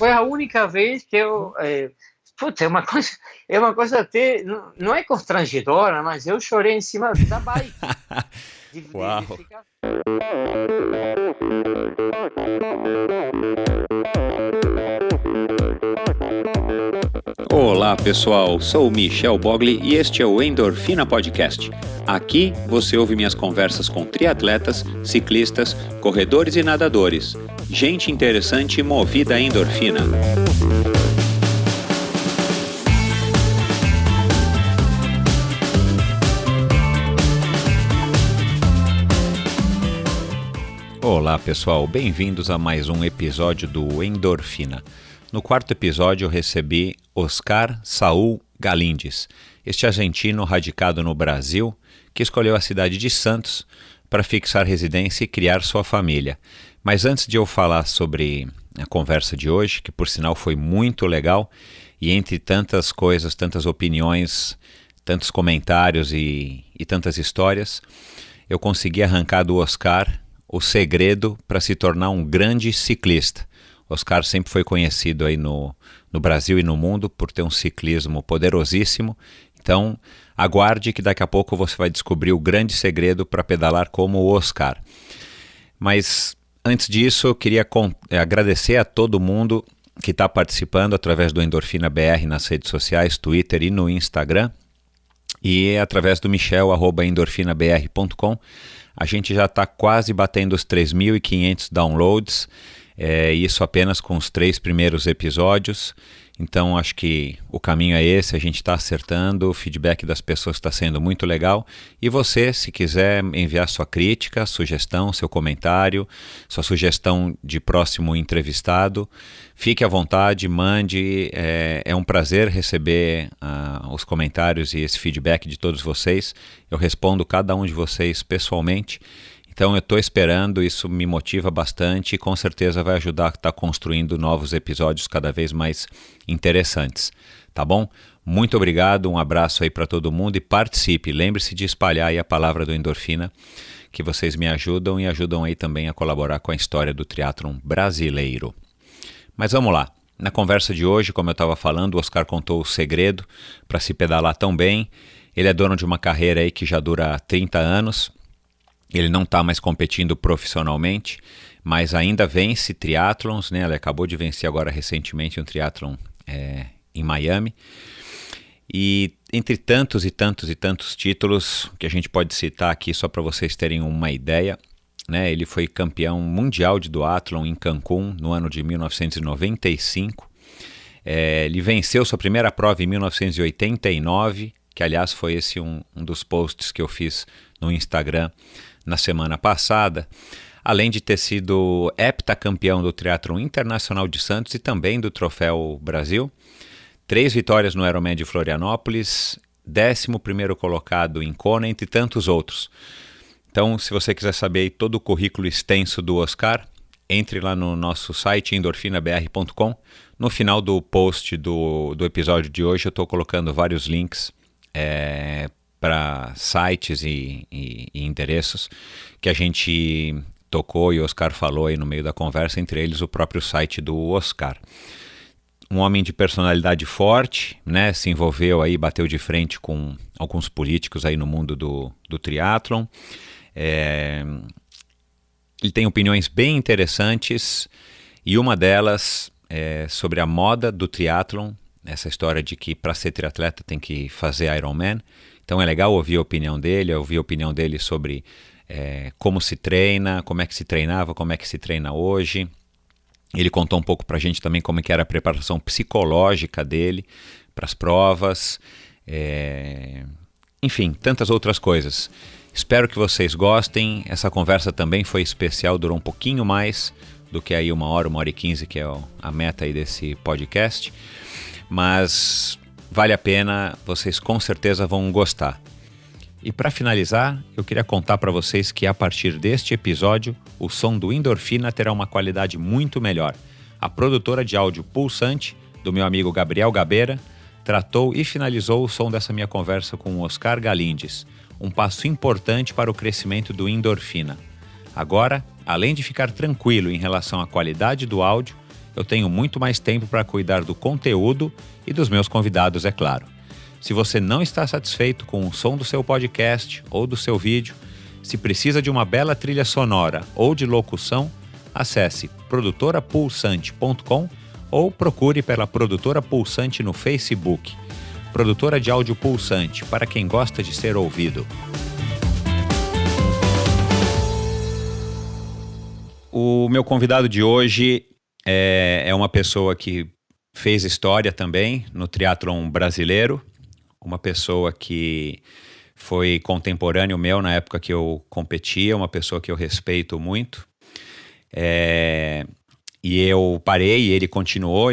Foi a única vez que eu. Putz, é uma coisa até. Não é constrangedora, mas eu chorei em cima da bike. De Uau! ficar. Olá pessoal, sou o Michel Bogli e este é o Endorfina Podcast. Aqui você ouve minhas conversas com triatletas, ciclistas, corredores e nadadores. Gente interessante movida a endorfina. Olá pessoal, bem-vindos a mais um episódio do Endorfina. No quarto episódio eu recebi Oscar Saúl Galíndez, este argentino radicado no Brasil que escolheu a cidade de Santos para fixar residência e criar sua família. Mas antes de eu falar sobre a conversa de hoje, que por sinal foi muito legal, e entre tantas coisas, tantas opiniões, tantos comentários e tantas histórias, eu consegui arrancar do Oscar o segredo para se tornar um grande ciclista. Oscar sempre foi conhecido aí no Brasil e no mundo por ter um ciclismo poderosíssimo. Então, aguarde que daqui a pouco você vai descobrir o grande segredo para pedalar como o Oscar. Mas, antes disso, eu queria agradecer a todo mundo que está participando através do Endorfina BR nas redes sociais, Twitter e no Instagram. E através do michel@endorfinabr.com. A gente já está quase batendo os 3.500 downloads. Isso apenas com os 3 primeiros episódios, então acho que o caminho é esse, a gente está acertando, o feedback das pessoas está sendo muito legal, e você, se quiser enviar sua crítica, sugestão, seu comentário, sua sugestão de próximo entrevistado, fique à vontade, mande, é um prazer receber os comentários e esse feedback de todos vocês, eu respondo cada um de vocês pessoalmente. Então eu estou esperando, isso me motiva bastante e com certeza vai ajudar a estar construindo novos episódios cada vez mais interessantes, tá bom? Muito obrigado, um abraço aí para todo mundo e participe, lembre-se de espalhar aí a palavra do Endorfina, que vocês me ajudam e ajudam aí também a colaborar com a história do triatlon brasileiro. Mas vamos lá, na conversa de hoje, como eu estava falando, o Oscar contou o segredo para se pedalar tão bem. Ele é dono de uma carreira aí que já dura 30 anos, ele não está mais competindo profissionalmente, mas ainda vence triatlons, né? Ele acabou de vencer agora recentemente um triatlon em Miami. E entre tantos e tantos e tantos títulos que a gente pode citar aqui só para vocês terem uma ideia, né? Ele foi campeão mundial de duatlon em Cancún no ano de 1995. Ele venceu sua primeira prova em 1989, que aliás foi esse um dos posts que eu fiz no Instagram na semana passada, além de ter sido heptacampeão do Triatlon Internacional de Santos e também do Troféu Brasil, 3 vitórias no Ironman de Florianópolis, 11º colocado em Kona, entre tantos outros. Então, se você quiser saber todo o currículo extenso do Oscar, entre lá no nosso site endorfinabr.com. No final do post do episódio de hoje eu estou colocando vários links para sites e endereços que a gente tocou e o Oscar falou aí no meio da conversa, entre eles o próprio site do Oscar. Um homem de personalidade forte, né, se envolveu aí, bateu de frente com alguns políticos aí no mundo do triatlon. Ele tem opiniões bem interessantes e uma delas é sobre a moda do triatlon, essa história de que para ser triatleta tem que fazer Ironman. Então é legal ouvir a opinião dele, sobre como se treina, como é que se treinava, como é que se treina hoje. Ele contou um pouco pra gente também como é que era a preparação psicológica dele para as provas, enfim, tantas outras coisas. Espero que vocês gostem, essa conversa também foi especial, durou um pouquinho mais do que aí 1h e 15, que é a meta aí desse podcast, mas vale a pena, vocês com certeza vão gostar. E para finalizar, eu queria contar para vocês que a partir deste episódio, o som do Endorfina terá uma qualidade muito melhor. A produtora de áudio Pulsante, do meu amigo Gabriel Gabeira, tratou e finalizou o som dessa minha conversa com o Oscar Galíndez, um passo importante para o crescimento do Endorfina. Agora, além de ficar tranquilo em relação à qualidade do áudio, eu tenho muito mais tempo para cuidar do conteúdo e dos meus convidados, é claro. Se você não está satisfeito com o som do seu podcast ou do seu vídeo, se precisa de uma bela trilha sonora ou de locução, acesse produtorapulsante.com ou procure pela Produtora Pulsante no Facebook. Produtora de áudio pulsante, para quem gosta de ser ouvido. O meu convidado de hoje é uma pessoa que fez história também no triatlon brasileiro, uma pessoa que foi contemporâneo meu na época que eu competia, uma pessoa que eu respeito muito. E eu parei e ele continuou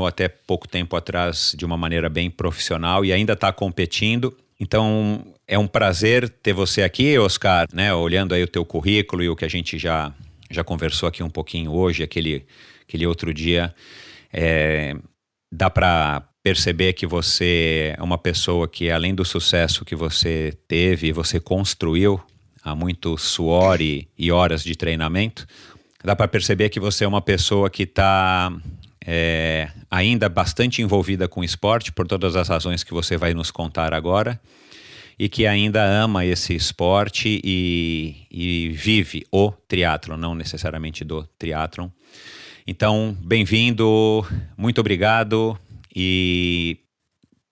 até pouco tempo atrás de uma maneira bem profissional e ainda está competindo. Então é um prazer ter você aqui, Oscar, né? Olhando aí o teu currículo e o que a gente já conversou aqui um pouquinho hoje, aquele outro dia, dá para perceber que você é uma pessoa que, além do sucesso que você teve e você construiu há muito suor e horas de treinamento, dá para perceber que você é uma pessoa que está ainda bastante envolvida com o esporte, por todas as razões que você vai nos contar agora, e que ainda ama esse esporte e vive o triatlon, não necessariamente do triatlon. Então, bem-vindo, muito obrigado. E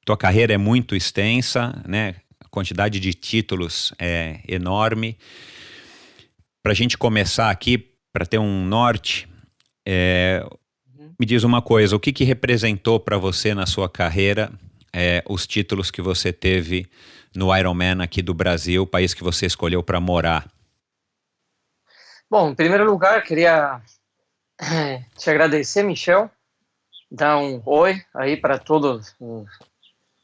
tua carreira é muito extensa, né? A quantidade de títulos é enorme. Para a gente começar aqui, para ter um norte, me diz uma coisa, o que representou para você na sua carreira os títulos que você teve no Ironman aqui do Brasil, país que você escolheu para morar? Bom, em primeiro lugar, queria te agradecer, Michel, dar um oi aí para todos os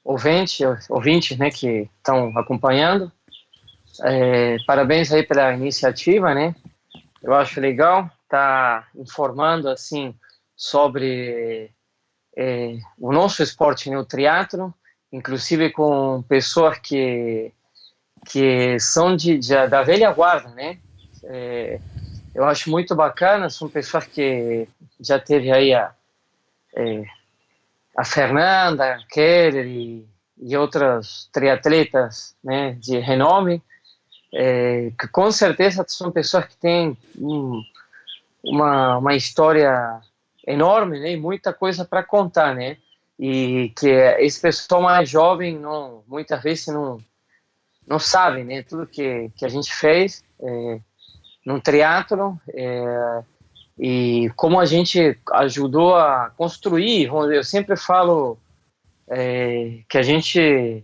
ouvintes, né, que estão acompanhando. Parabéns aí pela iniciativa, né? Eu acho legal estar informando assim sobre o nosso esporte, né, o triatlo, inclusive com pessoas que são da velha guarda, né? Eu acho muito bacana, são pessoas que já teve aí a Fernanda, a Keller e outras triatletas, né, de renome, que com certeza são pessoas que têm uma história enorme, né, e muita coisa para contar, né, e que esse pessoal mais jovem muitas vezes não sabe, né, tudo que a gente fez no triatlon, e como a gente ajudou a construir. Eu sempre falo que a gente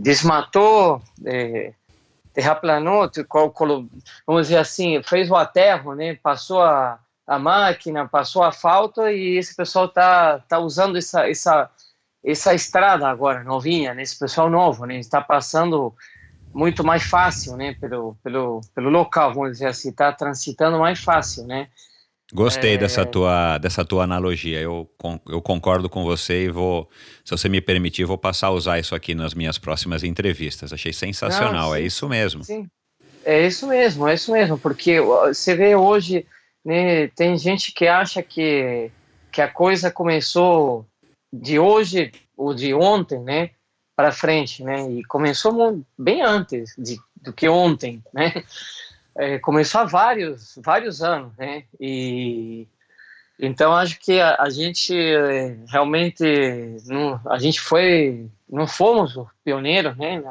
desmatou, terraplanou, vamos dizer assim, fez o aterro, né? Passou a máquina, passou a asfalto, e esse pessoal tá usando essa estrada agora, novinha, né? Esse pessoal novo, né? Está passando muito mais fácil, né? Pelo local, vamos dizer assim, está transitando mais fácil, né? Gostei dessa tua analogia, eu concordo com você e se você me permitir, vou passar a usar isso aqui nas minhas próximas entrevistas. Achei sensacional. Não, sim, é isso mesmo. Sim, é isso mesmo, porque você vê hoje, né, tem gente que acha que a coisa começou de hoje ou de ontem, né, para frente, né, e começou bem antes do que ontem, né. Começou há vários anos, né? E então acho que a gente realmente não fomos os pioneiros, né?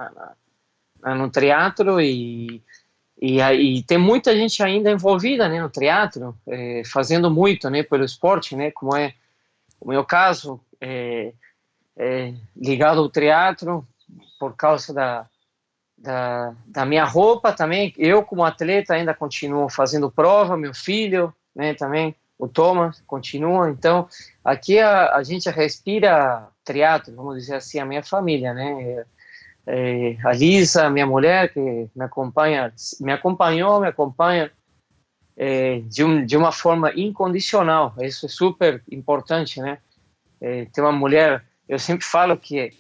No triatlo, e tem muita gente ainda envolvida, né, no triatlo, fazendo muito, né, pelo esporte, né? Como é o meu caso, ligado ao triatlo por causa da minha roupa também. Eu, como atleta, ainda continuo fazendo prova, meu filho, né, também, o Thomas, continua. Então, aqui a gente respira triatlo, vamos dizer assim, a minha família, né? A Lisa, minha mulher, que me acompanha de uma forma incondicional. Isso é super importante, né? Ter uma mulher, eu sempre falo que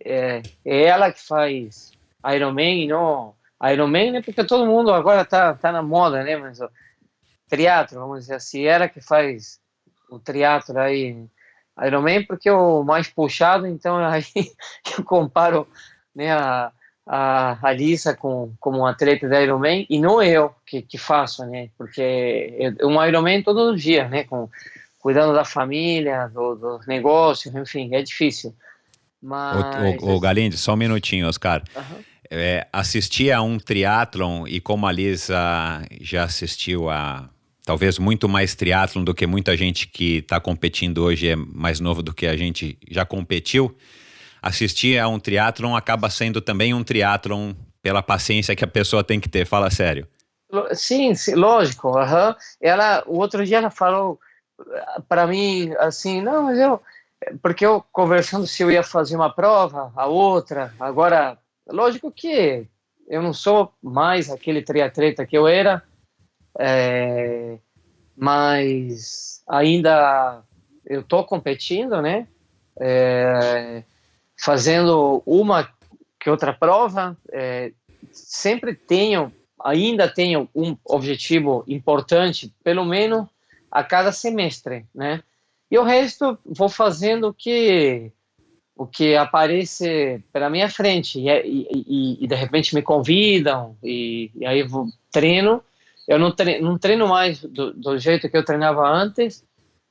é ela que faz Ironman, e não Ironman, né, porque todo mundo agora tá na moda, né, mas o triatlo, vamos dizer assim, ela que faz o triatlo aí, Ironman, porque é o mais puxado, então aí eu comparo, né, a Lisa como um atleta da Ironman, e não eu que faço, né, porque é um Ironman todos os dias, né, cuidando da família, dos negócios, enfim, é difícil. Mas... O Galinde, só um minutinho, Oscar. Uhum. Assistir a um triatlon, e como a Lisa já assistiu a talvez muito mais triatlon do que muita gente que está competindo hoje, é mais novo do que a gente já competiu, assistir a um triatlon acaba sendo também um triatlon pela paciência que a pessoa tem que ter, fala sério. Sim, sim, lógico. Uhum. O outro dia ela falou para mim assim, não, mas porque eu conversando se eu ia fazer uma prova, a outra, agora, lógico que eu não sou mais aquele triatleta que eu era, mas ainda eu estou competindo, né? Fazendo uma que outra prova, sempre ainda tenho um objetivo importante, pelo menos a cada semestre, né? E o resto vou fazendo o que aparece pela minha frente, e de repente me convidam, e aí eu treino. Eu não treino mais do jeito que eu treinava antes,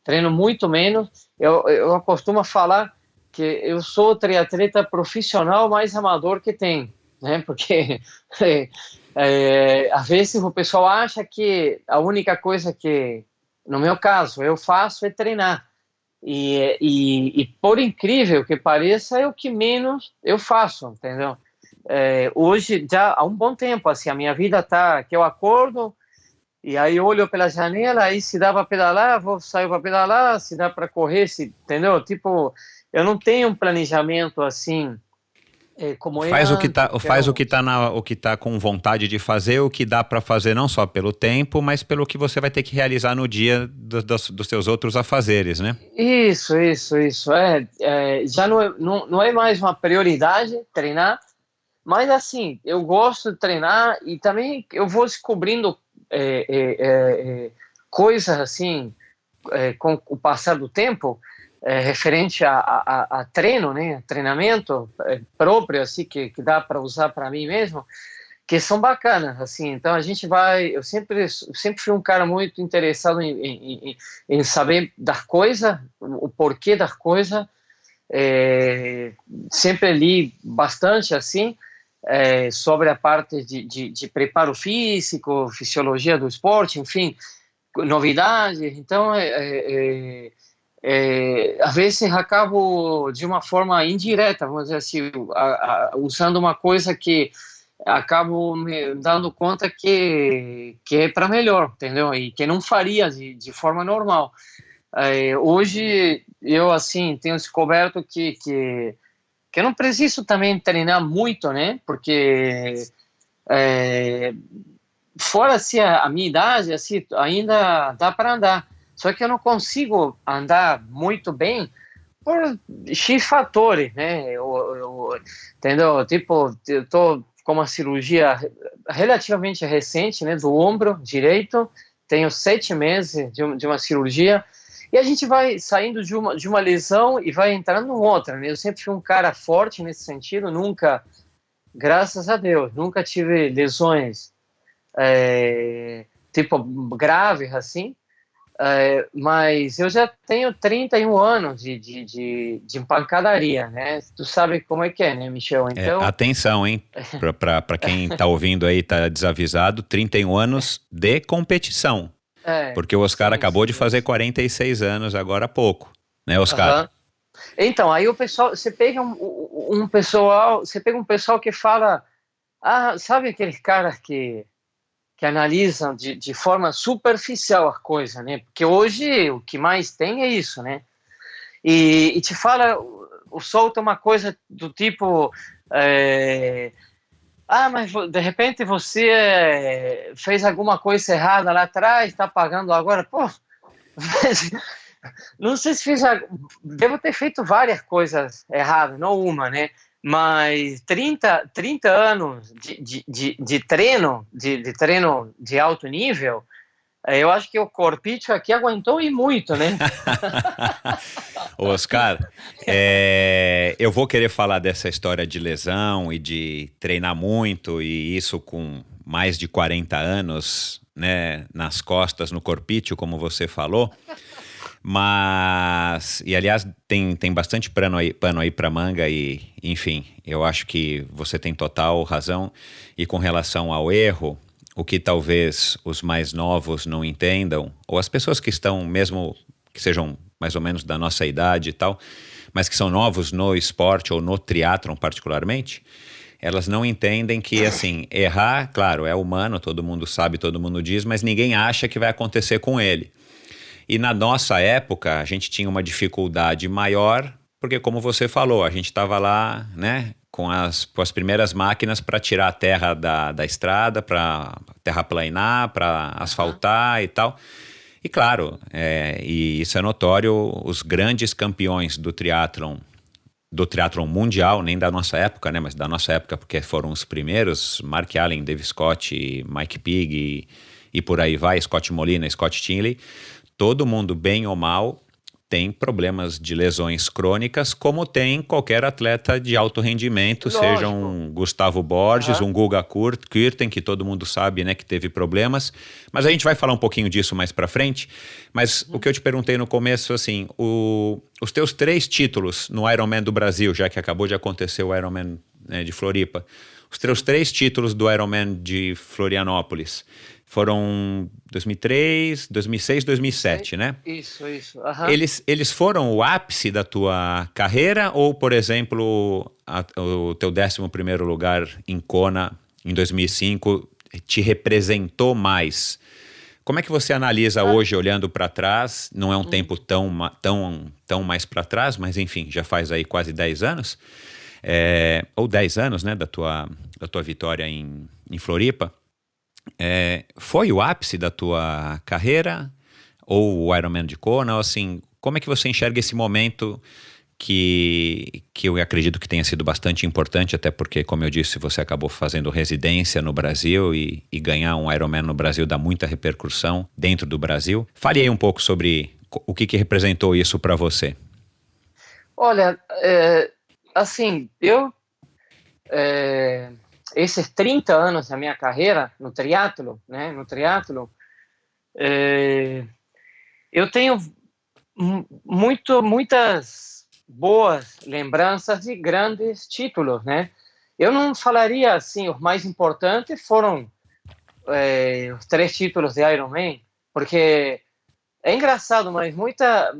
treino muito menos. Eu costumo falar que eu sou o triatleta profissional mais amador que tem, né? Porque às vezes o pessoal acha que a única coisa que, no meu caso, eu faço é treinar. E por incrível que pareça, é o que menos eu faço, entendeu? Hoje, já há um bom tempo, assim, a minha vida tá que eu acordo, e aí olho pela janela, aí se dá para pedalar, saio para pedalar, se dá para correr, entendeu? Tipo, eu não tenho um planejamento assim, como Faz o que antes. tá, faz o que tá com vontade de fazer, o que dá para fazer não só pelo tempo, mas pelo que você vai ter que realizar no dia dos seus outros afazeres, né? Isso. Já não é mais uma prioridade treinar, mas assim, eu gosto de treinar e também eu vou descobrindo coisas assim, com o passar do tempo, referente a treino, né, treinamento próprio, assim, que dá para usar para mim mesmo, que são bacanas, assim. Então a gente vai, eu sempre fui um cara muito interessado em saber das coisas, o porquê das coisas. Sempre li bastante, assim, sobre a parte de preparo físico, fisiologia do esporte, enfim, novidades. Então, às vezes acabo de uma forma indireta, vamos dizer assim, usando uma coisa que acabo me dando conta que é para melhor, entendeu? E que não faria de forma normal. Hoje eu assim tenho descoberto que eu não preciso também treinar muito, né? Porque fora assim a minha idade, assim, ainda dá para andar. Só que eu não consigo andar muito bem por X fatores, né? Entendeu? Tipo, eu tô com uma cirurgia relativamente recente, né? Do ombro direito. Tenho 7 meses de uma cirurgia. E a gente vai saindo de uma lesão e vai entrando em outra, né? Eu sempre fui um cara forte nesse sentido, nunca, graças a Deus, nunca tive lesões tipo graves assim, mas eu já tenho 31 anos de pancadaria, né? Tu sabe como é que é, né, Michel? Então... Atenção, hein? Para quem está ouvindo aí, está desavisado, 31 anos de competição. Porque o Oscar acabou de fazer 46 anos agora há pouco, né, Oscar? Uhum. Então, aí o pessoal, você pega um pessoal que fala, sabe aquele cara que analisam de forma superficial a coisa, né? Porque hoje o que mais tem é isso, né? E te fala, solta uma coisa do tipo, mas de repente você fez alguma coisa errada lá atrás, está pagando agora, pô. Não sei se devo ter feito várias coisas erradas, não uma, né? Mas 30 anos de treino de alto nível, Eu acho que o corpite aqui aguentou e muito, né? Oscar, eu vou querer falar dessa história de lesão e de treinar muito, e isso com mais de 40 anos, né, nas costas, no corpício, como você falou. Mas, e aliás, tem bastante pano aí para manga e, enfim, eu acho que você tem total razão. E com relação ao erro, o que talvez os mais novos não entendam, ou as pessoas que estão mesmo, que sejam mais ou menos da nossa idade e tal, mas que são novos no esporte ou no triatlon particularmente, elas não entendem que, assim, errar, claro, é humano, todo mundo sabe, todo mundo diz, mas ninguém acha que vai acontecer com ele. E na nossa época, a gente tinha uma dificuldade maior, porque como você falou, a gente estava lá, né, com as primeiras máquinas para tirar a terra da estrada, para terraplanar, para asfaltar e tal. E claro, e isso é notório, os grandes campeões do triatlon mundial, nem da nossa época, né, mas da nossa época, porque foram os primeiros, Mark Allen, Dave Scott, Mike Pigg e por aí vai, Scott Molina, Scott Tinley, todo mundo, bem ou mal, tem problemas de lesões crônicas, como tem qualquer atleta de alto rendimento, Lógico. seja um Gustavo Borges, um Guga Kuerten, que todo mundo sabe, né, que teve problemas. Mas a gente vai falar um pouquinho disso mais pra frente. Mas o que eu te perguntei no começo, assim, os teus 3 títulos no Ironman do Brasil, já que acabou de acontecer o Ironman, né, de Floripa, os teus 3 títulos do Ironman de Florianópolis foram 2003, 2006, 2007, né? Isso. Eles foram o ápice da tua carreira ou, por exemplo, o teu 11º lugar em Kona em 2005 te representou mais? Como é que você analisa hoje, olhando para trás? Não é um tempo tão mais para trás, mas enfim, já faz aí quase 10 anos, ou 10 anos, né, da tua vitória em Floripa. Foi o ápice da tua carreira ou o Ironman de Kona? Ou assim, como é que você enxerga esse momento que eu acredito que tenha sido bastante importante, até porque, como eu disse, você acabou fazendo residência no Brasil e ganhar um Ironman no Brasil dá muita repercussão dentro do Brasil. Fale aí um pouco sobre o que representou isso para você. Olha, assim, esses 30 anos da minha carreira no triatlo, né, eu tenho muitas boas lembranças de grandes títulos, né? Eu não falaria assim, os mais importantes foram os 3 títulos de Ironman, porque é engraçado, mas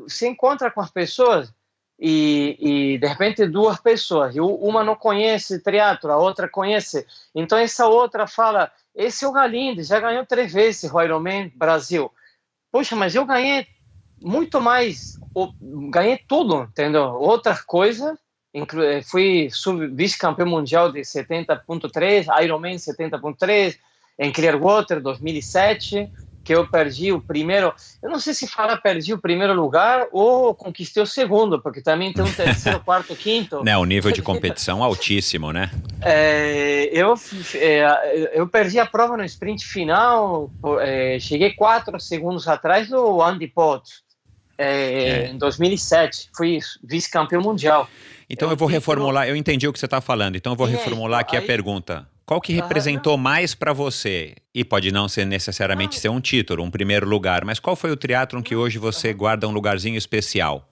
se encontra com as pessoas e de repente 2 pessoas, e uma não conhece triatlo, a outra conhece, então essa outra fala, esse é o Galindes, já ganhou 3 vezes o Ironman Brasil. Poxa, mas eu ganhei muito mais, ganhei tudo, entendeu? Outra coisa, fui vice-campeão mundial de 70.3, Ironman 70.3, em Clearwater 2007, que eu perdi o primeiro, eu não sei se perdi o primeiro lugar ou conquistei o segundo, porque também tem um terceiro, quarto, quinto. Né, o nível de competição altíssimo, né? Eu perdi a prova no sprint final, cheguei 4 segundos atrás do Andy Potts, em 2007, fui vice-campeão mundial. Então eu vou reformular, eu entendi o que você está falando, então eu vou reformular aqui a pergunta. Qual que representou mais para você? E pode não ser necessariamente ser um título, um primeiro lugar, mas qual foi o triatlon que hoje você guarda um lugarzinho especial?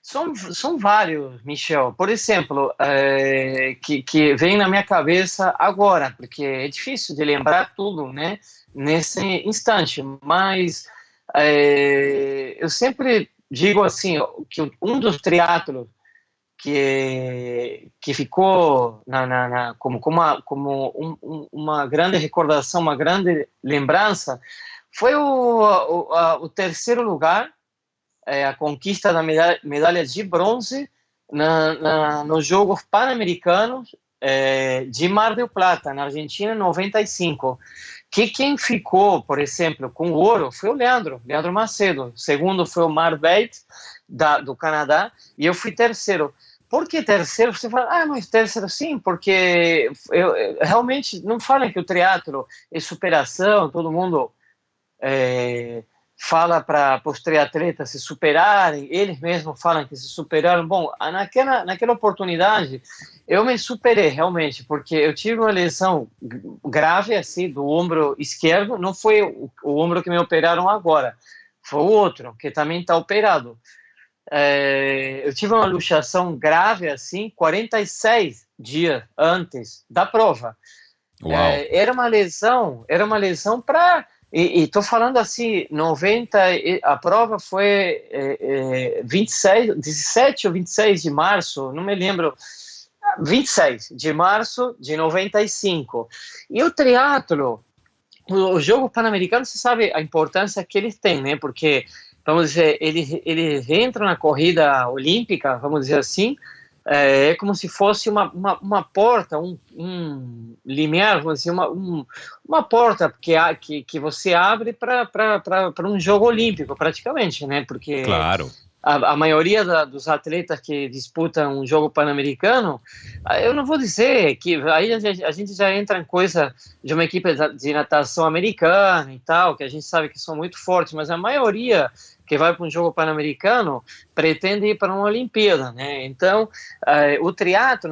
São vários, Michel. Por exemplo, que vem na minha cabeça agora, porque é difícil de lembrar tudo, né, nesse instante. Mas eu sempre digo assim, que um dos triatlos que ficou como uma grande recordação, uma grande lembrança, foi o terceiro lugar, a conquista da medalha de bronze nos Jogos Pan-Americanos de Mar del Plata, na Argentina, em 95. Que quem ficou, por exemplo, com o ouro foi o Leandro Macedo. O segundo foi o Mark Bates, do Canadá, e eu fui terceiro. Por que terceiro? Você fala, mas terceiro sim, porque realmente não falam que o triatlo é superação, todo mundo fala para os triatletas se superarem, eles mesmos falam que se superaram. Bom, naquela oportunidade, eu me superei realmente, porque eu tive uma lesão grave, assim, do ombro esquerdo, não foi o ombro que me operaram agora, foi o outro, que também está operado. Eu tive uma luxação grave, assim, 46 dias antes da prova. Era uma lesão para... E estou falando assim, 90, a prova foi 17 ou 26 de março, não me lembro, 26 de março de 95. E o triatlo, o jogo pan-americano, você sabe a importância que eles têm, né? Porque, vamos dizer, eles entram na corrida olímpica, vamos dizer assim, é como se fosse uma porta, um limiar, vamos dizer, uma porta que você abre para um jogo olímpico, praticamente, né? Porque claro. A maioria dos atletas que disputam um jogo pan-americano, eu não vou dizer que aí a gente já entra em coisa de uma equipe de natação americana e tal, que a gente sabe que são muito fortes, mas a maioria que vai para um jogo pan-americano pretende ir para uma Olimpíada, né? Então, o triatlo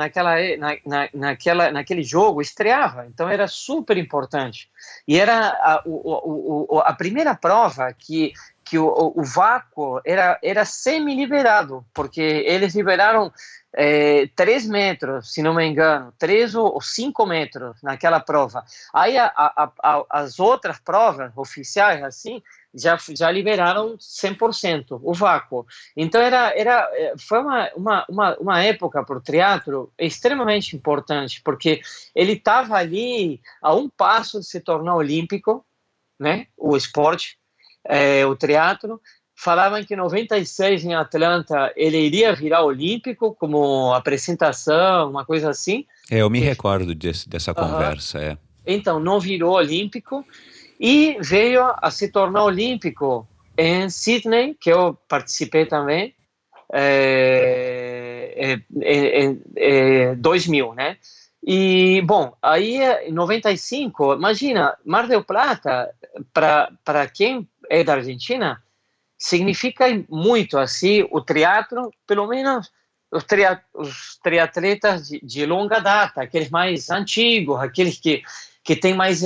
naquele jogo estreava, então era super importante. E era a primeira prova que o vácuo era semi-liberado, porque eles liberaram 3 metros, se não me engano, 3 ou 5 metros naquela prova. Aí as outras provas oficiais, assim, já liberaram 100% o vácuo. Então foi uma época para o triatlo extremamente importante, porque ele estava ali a um passo de se tornar olímpico, né, o esporte, o triatlo. Falavam que em 96 em Atlanta ele iria virar olímpico como apresentação, uma coisa assim. Eu me recordo dessa conversa. Então, não virou olímpico e veio a se tornar olímpico em Sydney, que eu participei também, em 2000, né? E, bom, aí em 95, imagina, Mar del Plata, para quem é da Argentina, significa muito, assim, o triatlo, pelo menos os triatletas de longa data, aqueles mais antigos, aqueles que tem mais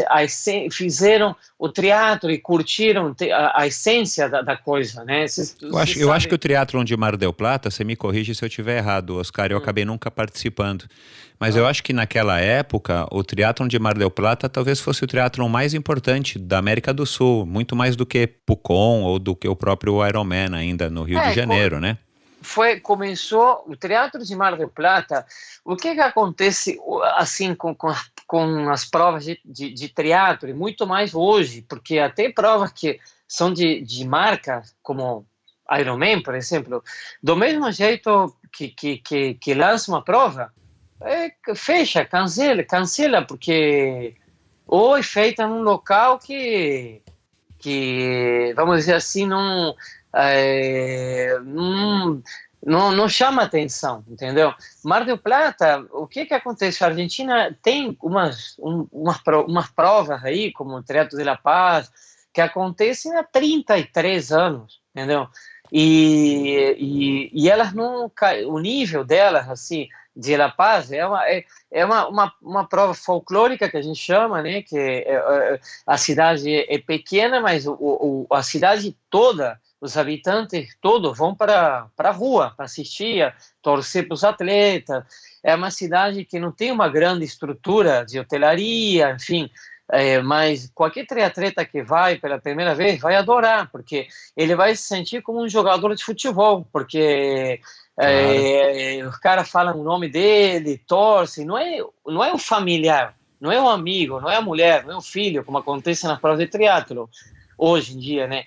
fizeram o triatlo e curtiram a essência da coisa, né? Eu acho que o triatlon de Mar del Plata, você me corrige se eu estiver errado, Oscar, eu acabei nunca participando. Mas eu acho que naquela época, o triatlon de Mar del Plata talvez fosse o triatlon mais importante da América do Sul, muito mais do que Pucón ou do que o próprio Ironman ainda no Rio de Janeiro, né? Começou o triatlo de Mar del Plata. O que acontece assim com as provas de triatlo, e muito mais hoje, porque até provas que são de marca, como Ironman, por exemplo, do mesmo jeito que lança uma prova, fecha, cancela, porque ou é feita num local que vamos dizer assim, não chama atenção, entendeu? Mar del Plata, o que acontece? A Argentina tem umas provas aí, como o Triatlo de La Paz, que acontecem há 33 anos, entendeu? E elas não... O nível delas, assim, de La Paz é uma prova folclórica que a gente chama, né? Que a cidade é pequena, mas a cidade toda, os habitantes todos vão para a rua para assistir, torcer para os atletas. É uma cidade que não tem uma grande estrutura de hotelaria, enfim, mas qualquer triatleta que vai pela primeira vez vai adorar, porque ele vai se sentir como um jogador de futebol, porque os caras falam o nome dele, torcem, não é um familiar, não é um amigo, não é a mulher, não é o filho, como acontece nas provas de triatlo hoje em dia, né?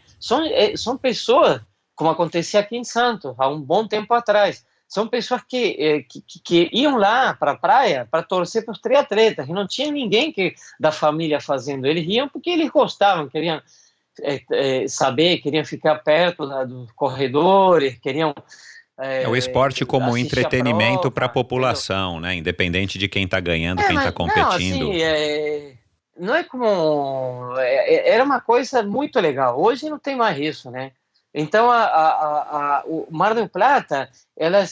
São pessoas, como acontecia aqui em Santos, há um bom tempo atrás, são pessoas que iam lá para a praia para torcer para os triatletas, e não tinha ninguém da família fazendo, eles iam porque eles gostavam, queriam saber, queriam ficar perto dos corredores, queriam... o esporte como entretenimento para a população, né? Independente de quem está ganhando, quem está competindo. Não, assim, não é como... Era uma coisa muito legal. Hoje não tem mais isso, né? Então, o Mar del Plata, ela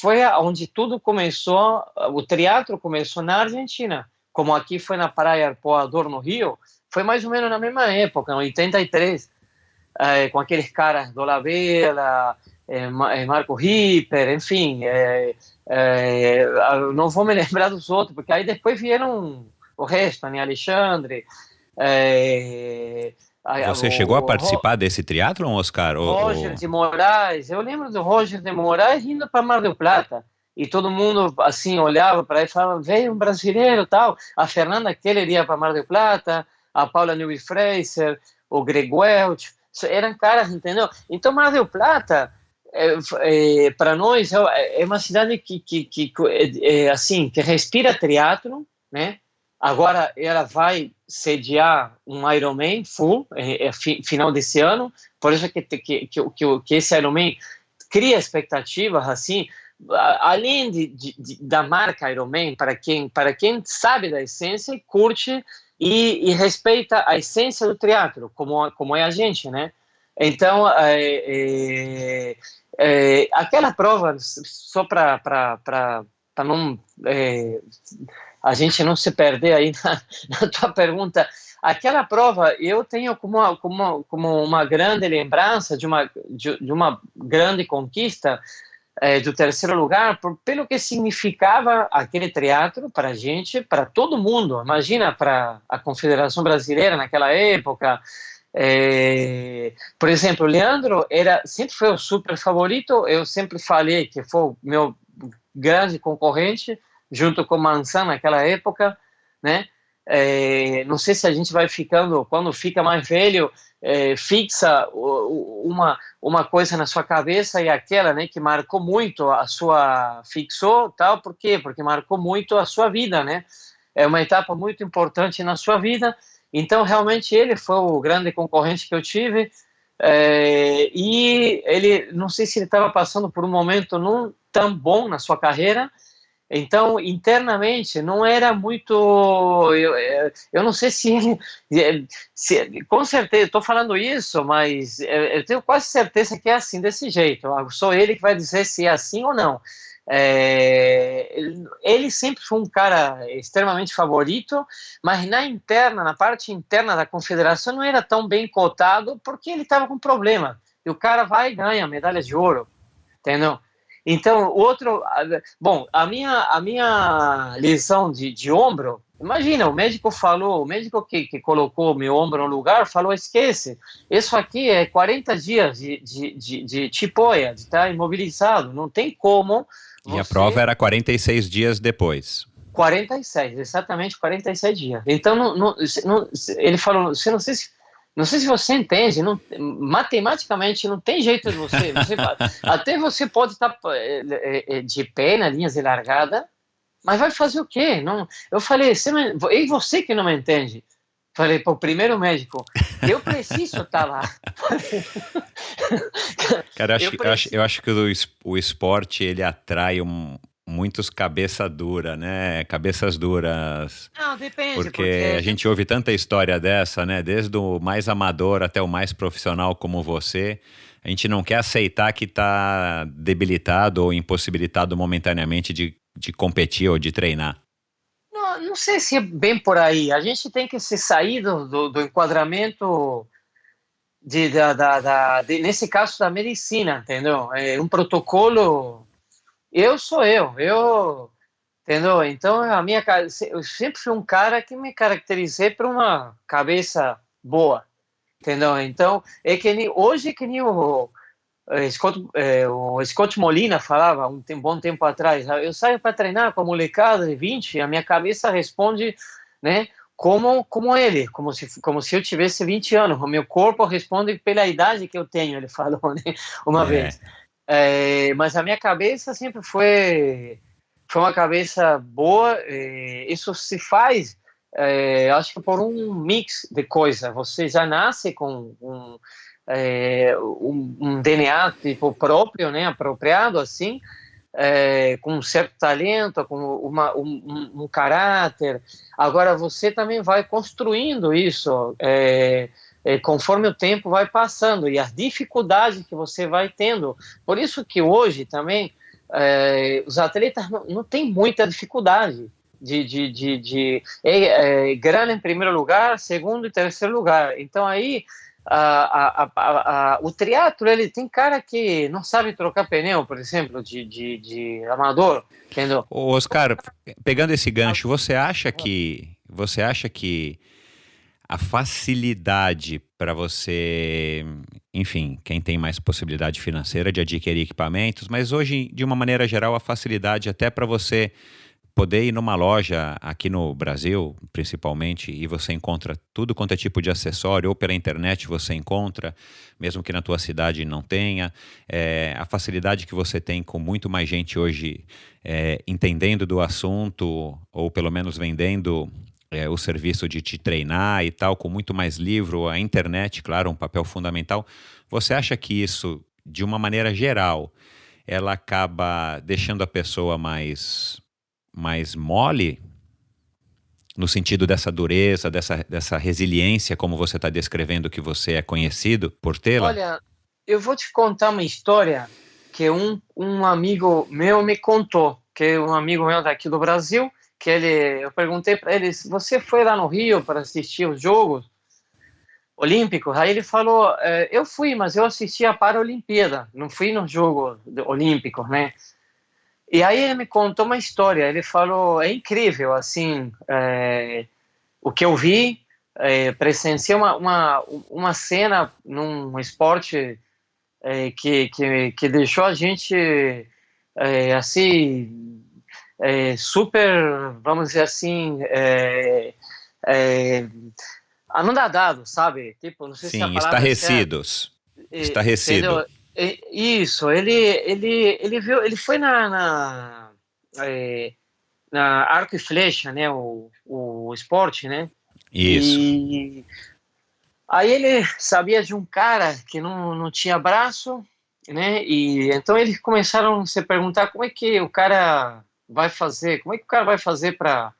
foi onde tudo começou, o teatro começou na Argentina, como aqui foi na Praia Arpoador, no Rio, foi mais ou menos na mesma época, em 83, com aqueles caras do La Vela, Marco Ripper, enfim, não vou me lembrar dos outros, porque aí depois vieram o resto, né? Alexandre, é, Você chegou a participar desse triatlon, Oscar? Roger de Moraes. Eu lembro do Roger de Moraes indo para Mar del Plata. E todo mundo, assim, olhava para ele e falava, veio um brasileiro, tal. A Fernanda Keller ia para Mar del Plata, a Paula Newby Fraser, o Greg Welch. Eram caras, entendeu? Então, Mar del Plata, para nós, é uma cidade assim, que respira teatro, né? Agora ela vai sediar um Ironman full, final desse ano, por isso que esse Ironman cria expectativas, assim, além da marca Ironman, para quem sabe da essência, curte e respeita a essência do teatro, como é a gente, né? Então, aquela prova, só para não... a gente não se perder aí na tua pergunta, aquela prova eu tenho como uma grande lembrança de uma grande conquista, do terceiro lugar, pelo que significava aquele teatro para a gente, para todo mundo. Imagina, para a Confederação Brasileira naquela época. Por exemplo, o Leandro sempre foi o super favorito, eu sempre falei que foi o meu grande concorrente, junto com o Manzan naquela época, né? Não sei se a gente vai ficando, quando fica mais velho, fixa uma coisa na sua cabeça, e aquela, né, que marcou muito fixou, tal, por quê? Porque marcou muito a sua vida, né? É uma etapa muito importante na sua vida. Então, realmente, ele foi o grande concorrente que eu tive, e ele, não sei se ele estava passando por um momento não tão bom na sua carreira. Então, internamente, não era muito... Eu não sei se ele... com certeza, estou falando isso, mas eu tenho quase certeza que é assim, desse jeito. Só ele que vai dizer se é assim ou não. Ele sempre foi um cara extremamente favorito, mas na parte interna da confederação não era tão bem cotado, porque ele estava com problema. E o cara vai e ganha medalha de ouro, entendeu? Então, bom, a minha lesão de ombro, imagina, o médico que colocou meu ombro no lugar, falou, esquece, isso aqui é 40 dias de tipoia, de estar imobilizado, não tem como. E a prova era 46 dias depois. 46, exatamente 46 dias. Então, ele falou, não sei se você entende, matematicamente não tem jeito de até você pode estar de pé na linha de largada, mas vai fazer o quê? Não, eu falei, e você que não me entende? Falei para o primeiro médico, eu preciso estar lá. Cara, eu acho que o esporte, ele atrai muitos cabeça dura, né? Cabeças duras. Não, depende. Porque a gente ouve tanta história dessa, né? Desde o mais amador até o mais profissional como você. A gente não quer aceitar que está debilitado ou impossibilitado momentaneamente de competir ou de treinar. Não sei se é bem por aí. A gente tem que se sair do enquadramento nesse caso da medicina, entendeu? É um protocolo. Eu sou eu, entendeu? Então, eu sempre fui um cara que me caracterizei por uma cabeça boa, entendeu? Então, hoje que nem o Scott Molina falava bom tempo atrás, eu saio para treinar com a molecada de 20, a minha cabeça responde, né, como ele, como se eu tivesse 20 anos, o meu corpo responde pela idade que eu tenho, ele falou, né, uma vez. Mas a minha cabeça sempre foi uma cabeça boa. Isso se faz, acho que por um mix de coisas. Você já nasce com um DNA tipo próprio, né, apropriado assim, com um certo talento, com um caráter. Agora você também vai construindo isso conforme o tempo vai passando e as dificuldades que você vai tendo. Por isso que hoje também os atletas não têm muita dificuldade de grana em primeiro lugar, segundo e terceiro lugar. Então aí o triatlo, ele tem cara que não sabe trocar pneu, por exemplo, de amador, entendeu? Ô, Oscar, pegando esse gancho, você acha que a facilidade para você, enfim, quem tem mais possibilidade financeira de adquirir equipamentos, mas hoje, de uma maneira geral, a facilidade até para você poder ir numa loja aqui no Brasil, principalmente, e você encontra tudo quanto é tipo de acessório, ou pela internet você encontra, mesmo que na tua cidade não tenha, a facilidade que você tem com muito mais gente hoje entendendo do assunto, ou pelo menos vendendo o serviço de te treinar e tal, com muito mais livro, a internet, claro, um papel fundamental. Você acha que isso, de uma maneira geral, ela acaba deixando a pessoa mais mole, no sentido dessa dureza, dessa resiliência, como você está descrevendo que você é conhecido por tê-la? Olha, eu vou te contar uma história que um amigo meu me contou, que é um amigo meu daqui do Brasil, que eu perguntei para ele, se você foi lá no Rio para assistir os Jogos Olímpicos? Aí ele falou, eu fui, mas eu assisti a Paralimpíada, não fui nos Jogos Olímpicos, né? E aí ele me contou uma história, ele falou, é incrível, assim, o que eu vi, presenciei uma cena num esporte que deixou a gente, assim, super, vamos dizer assim, anodado, sabe? Tipo, não sei se a Sim, palavra é certa. estarrecidos. Estarrecido. Entendeu? Isso, ele viu, ele foi na arco e flecha, né, o esporte, né, Isso. e aí ele sabia de um cara que não tinha braço, né, e então eles começaram a se perguntar como é que o cara vai fazer, como é que o cara vai fazer para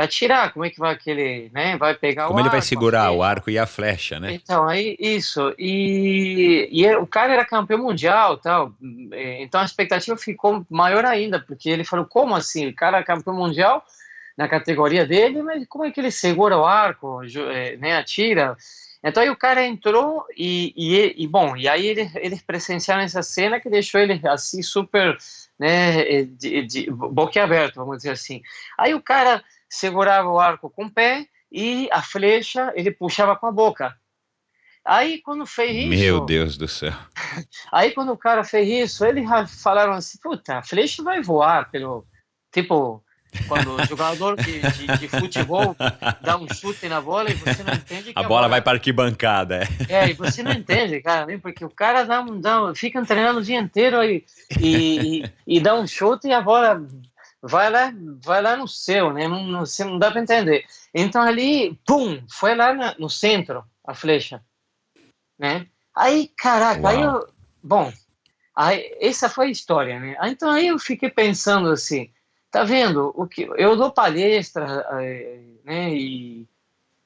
tirar, como é que vai aquele, né, vai pegar o Como ele vai arco, a segurar o flecha. arco e a flecha, né? Então, aí, isso, o cara era campeão mundial, tal, então a expectativa ficou maior ainda, porque ele falou, como assim, o cara é campeão mundial na categoria dele, mas como é que ele segura o arco, né, atira? Então aí o cara entrou bom, e aí eles presenciaram essa cena que deixou ele assim super, né, de boquiaberto, vamos dizer assim. Aí o cara segurava o arco com o pé e a flecha ele puxava com a boca. Aí quando fez Meu isso, Deus do céu. aí quando o cara fez isso, eles falaram assim, puta, a flecha vai voar pelo, tipo, quando o jogador de futebol dá um chute na bola e você não entende A que a bola vai bola... para a arquibancada. E você não entende, cara, né? Porque o cara fica treinando o dia inteiro e dá um chute e a bola vai lá no céu, né? Você não dá para entender. Então ali, pum, foi lá no centro a flecha, né? Aí, caraca, Uau. bom, aí, essa foi a história, né? Então aí eu fiquei pensando assim, tá vendo? O que eu dou palestra, né? E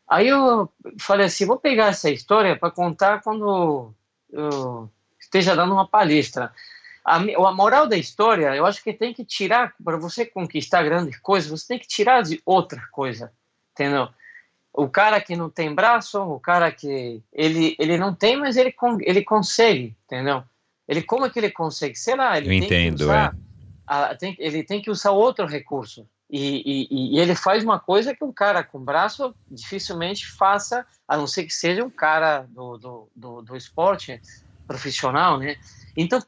aí eu falei assim, vou pegar essa história para contar quando eu esteja dando uma palestra. A moral da história, eu acho que tem que tirar, para você conquistar grandes coisas, você tem que tirar de outra coisa, entendeu? O cara que não tem braço, o cara que ele não tem, mas ele consegue, entendeu? Como é que ele consegue? Sei lá, ele Eu tem que entendo, usar ele tem que usar outro recurso. E ele faz uma coisa que um cara com braço dificilmente faça, a não ser que seja um cara do esporte profissional, né? Então,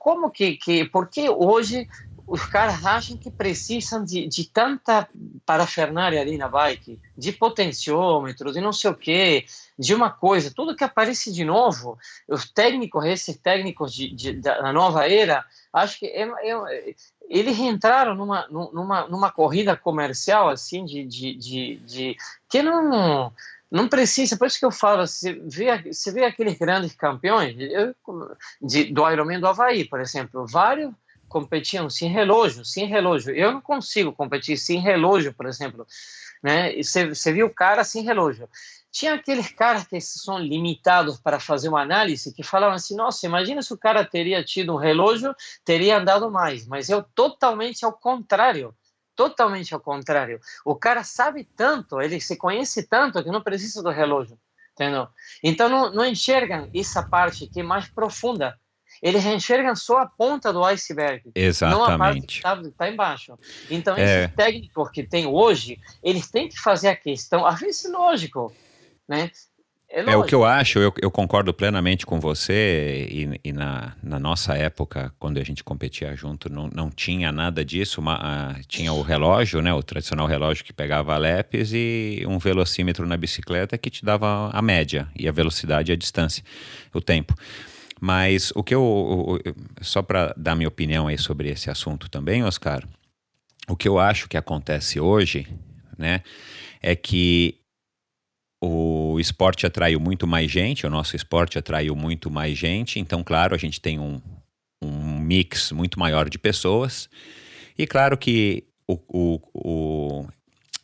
por que hoje os caras acham que precisam de tanta parafernália ali na bike, de potenciômetro, de não sei o quê, de uma coisa, tudo que aparece de novo, esses técnicos da nova era, acho que eles entraram numa corrida comercial assim que não precisa. Por isso que eu falo, você vê aqueles grandes campeões do Ironman do Havaí, por exemplo, vários competiam sem relógio, sem relógio. Eu não consigo competir sem relógio, por exemplo, né? E você viu o cara sem relógio. Tinha aqueles caras que são limitados para fazer uma análise que falavam assim, nossa, imagina se o cara teria tido um relógio, teria andado mais. Mas eu totalmente ao contrário. Totalmente ao contrário. O cara sabe tanto, ele se conhece tanto que não precisa do relógio, entendeu? Então não enxergam essa parte que é mais profunda. Eles enxergam só a ponta do iceberg, não a parte que Exatamente. está embaixo. Então, esses técnicos que tem hoje, eles têm que fazer a questão, às vezes, lógico, né? É O que eu lógico. acho, eu concordo plenamente com você, e na nossa época, quando a gente competia junto, não tinha nada disso, tinha o relógio, né, o tradicional relógio que pegava a LEPES e um velocímetro na bicicleta que te dava a média, e a velocidade e a distância, o tempo. Mas só para dar minha opinião aí sobre esse assunto também, Oscar, o que eu acho que acontece hoje, né, é que o esporte atraiu muito mais gente, o nosso esporte atraiu muito mais gente, então, claro, a gente tem um mix muito maior de pessoas, e claro que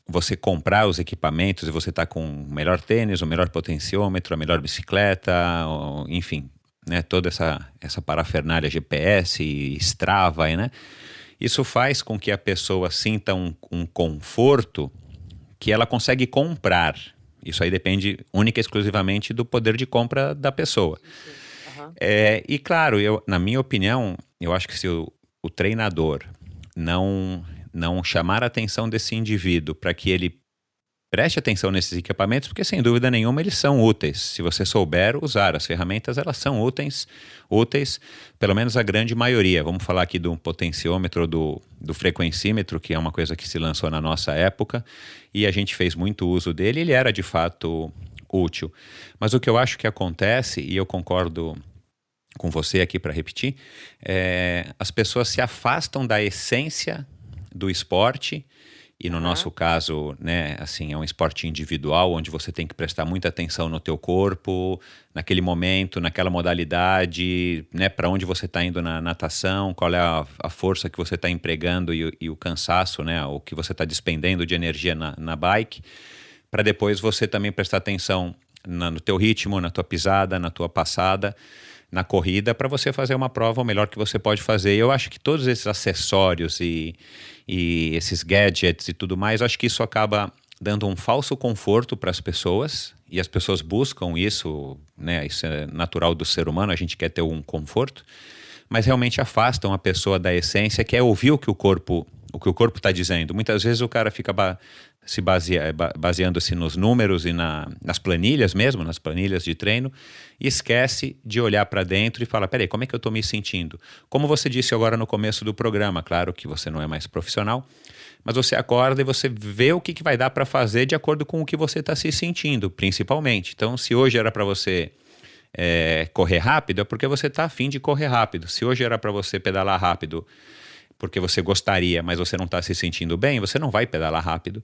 você comprar os equipamentos e você tá com o melhor tênis, o melhor potenciômetro, a melhor bicicleta, enfim, né, toda essa parafernália GPS, Strava, né? Isso faz com que a pessoa sinta um conforto que ela consegue comprar. Isso aí depende única e exclusivamente do poder de compra da pessoa. Sim. Aham. E claro, na minha opinião, eu acho que se o treinador não chamar a atenção desse indivíduo para que ele preste atenção nesses equipamentos, porque sem dúvida nenhuma eles são úteis. Se você souber usar as ferramentas, elas são úteis, pelo menos a grande maioria. Vamos falar aqui do potenciômetro, do frequencímetro, que é uma coisa que se lançou na nossa época, e a gente fez muito uso dele, ele era de fato útil. Mas o que eu acho que acontece, e eu concordo com você aqui para repetir, as pessoas se afastam da essência do esporte. E no nosso caso, né, assim, é um esporte individual, onde você tem que prestar muita atenção no teu corpo, naquele momento, naquela modalidade, né, para onde você está indo na natação, qual é a força que você está empregando e o cansaço, né, o que você está despendendo de energia na bike, para depois você também prestar atenção no teu ritmo, na tua pisada, na tua passada, na corrida, para você fazer uma prova o melhor que você pode fazer. E eu acho que todos esses acessórios e esses gadgets e tudo mais, eu acho que isso acaba dando um falso conforto para as pessoas, e as pessoas buscam isso, né? Isso é natural do ser humano, a gente quer ter um conforto, mas realmente afastam a pessoa da essência, que é ouvir o que o corpo está dizendo. Muitas vezes o cara fica baseando-se nos números e nas planilhas mesmo, nas planilhas de treino, e esquece de olhar para dentro e falar, peraí, como é que eu estou me sentindo? Como você disse agora no começo do programa, claro que você não é mais profissional, mas você acorda e você vê o que vai dar para fazer de acordo com o que você está se sentindo, principalmente. Então, se hoje era para você correr rápido, é porque você está afim de correr rápido. Se hoje era para você pedalar rápido porque você gostaria, mas você não está se sentindo bem, você não vai pedalar rápido.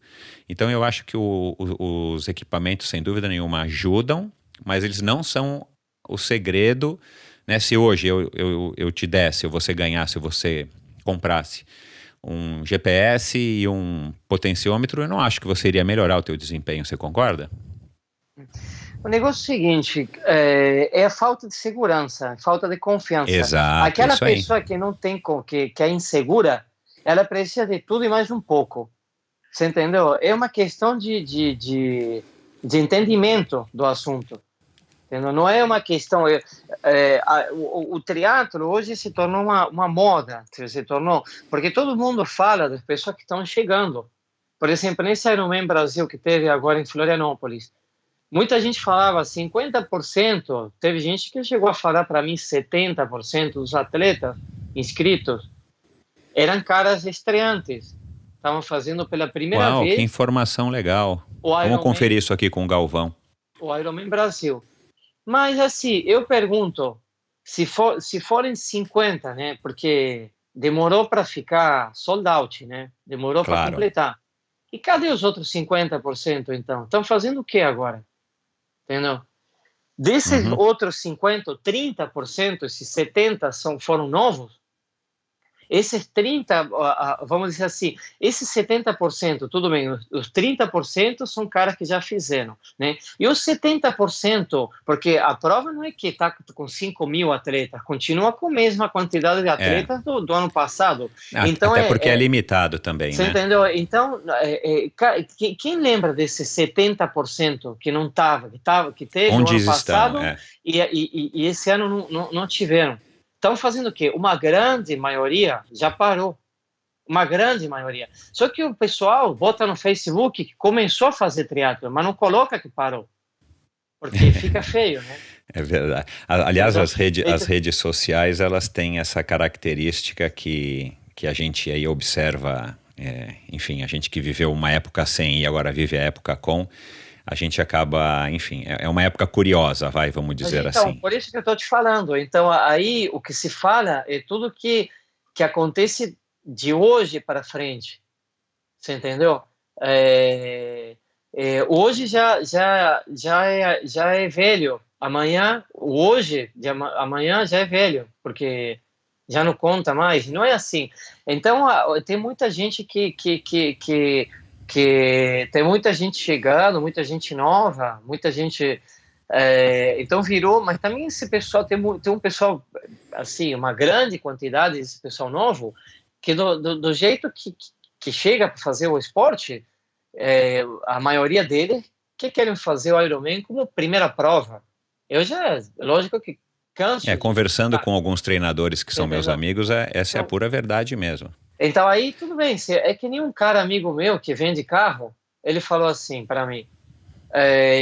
Então eu acho que os equipamentos, sem dúvida nenhuma, ajudam, mas eles não são o segredo, né? Se hoje eu te desse, ou você ganhasse, ou você comprasse um GPS e um potenciômetro, eu não acho que você iria melhorar o teu desempenho, você concorda? O negócio é o seguinte, é a falta de segurança, falta de confiança. Exato, Aquela isso aí. pessoa que não tem, que é insegura, ela precisa de tudo e mais um pouco. Você entendeu? É uma questão de entendimento do assunto. Entendeu? Não é uma questão... o triatlo hoje se tornou uma moda, se tornou, porque todo mundo fala das pessoas que estão chegando. Por exemplo, nesse Ironman Brasil que teve agora em Florianópolis, muita gente falava 50%, teve gente que chegou a falar para mim 70% dos atletas inscritos eram caras estreantes, estavam fazendo pela primeira Uau, que vez informação legal. o Vamos Ironman, conferir isso aqui com o Galvão. o Ironman Brasil. Mas assim, eu pergunto, se forem 50, né, porque demorou para ficar sold out, né, demorou para Claro. completar. E cadê os outros 50% então? Estão fazendo o que agora? Entendeu? Desses outros 50%, 30%, esses 70% foram novos, Esses 30%, vamos dizer assim, esses 70%, tudo bem, os 30% são caras que já fizeram, né? E os 70%, porque a prova não é que está com 5 mil atletas, continua com a mesma quantidade de atletas do ano passado. Então, até porque é limitado também, você né? entendeu? Então, quem lembra desses 70% que não estava, que teve Onde no ano estão, passado e esse ano não tiveram? Estão fazendo o quê? Uma grande maioria já parou. Uma grande maioria. Só que o pessoal bota no Facebook que começou a fazer triatlo, mas não coloca que parou. Porque fica feio, né? É verdade. Aliás, as redes sociais, elas têm essa característica que a gente aí observa, enfim, a gente que viveu uma época sem e agora vive a época com, a gente acaba, enfim, é uma época curiosa, vamos dizer então, assim. Por isso que eu estou te falando. Então, aí o que se fala é tudo que acontece de hoje para frente. Você entendeu? Hoje já é velho. Amanhã já é velho, porque já não conta mais. Não é assim. Então, tem muita gente que tem muita gente chegando, muita gente nova, muita gente. Então virou, mas também esse pessoal tem um pessoal assim, uma grande quantidade desse pessoal novo que do jeito que chega para fazer o esporte, a maioria deles que querem fazer o Ironman como primeira prova. Lógico que canso. Conversando com alguns treinadores que são meus amigos, essa é a pura verdade mesmo. Então aí tudo bem, é que nem um cara amigo meu que vende carro, ele falou assim para mim,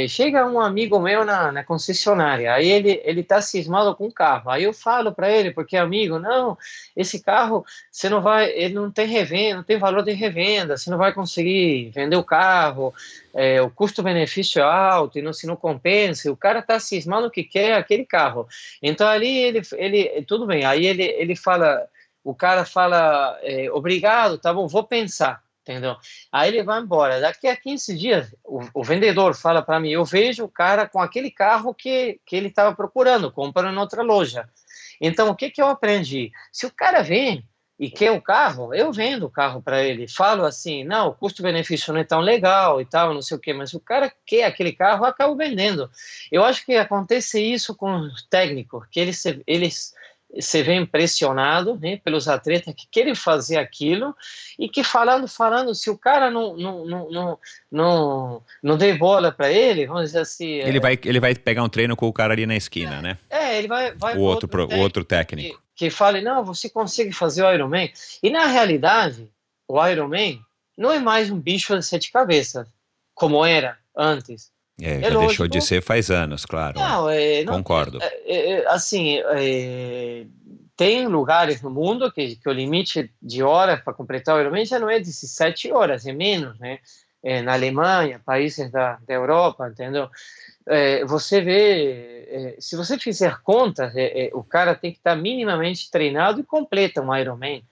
chega um amigo meu na concessionária, aí ele tá cismado com o carro, aí eu falo para ele, porque amigo, não, esse carro você não vai, ele não tem revenda, não tem valor de revenda, você não vai conseguir vender o carro, o custo-benefício é alto e se não compensa, o cara tá cismado que quer aquele carro, então ali ele tudo bem, aí ele fala, o cara fala, obrigado, tá bom, vou pensar. Entendeu? Aí ele vai embora. Daqui a 15 dias, o vendedor fala para mim, eu vejo o cara com aquele carro que ele estava procurando, comprando em outra loja. Então, o que eu aprendi? Se o cara vem e quer o carro, eu vendo o carro para ele. Falo assim, não, o custo-benefício não é tão legal e tal, não sei o quê, mas se o cara quer aquele carro, eu acabo vendendo. Eu acho que acontece isso com os técnicos, que eles se vê impressionado, né, pelos atletas que querem fazer aquilo e que falando, se o cara não der bola para ele, vamos dizer assim... Ele vai pegar um treino com o cara ali na esquina, né? Ele vai o outro técnico. Que fale, não, você consegue fazer o Ironman. E na realidade, o Ironman não é mais um bicho de 7 cabeças, como era antes. Já lógico, deixou de ser faz anos, claro. Concordo. Assim, tem lugares no mundo que o limite de horas para completar o Ironman já não é 17 horas, é menos, né? Na Alemanha, países da Europa, entendeu? Você vê, se você fizer contas, o cara tem que estar minimamente treinado e completa um Ironman.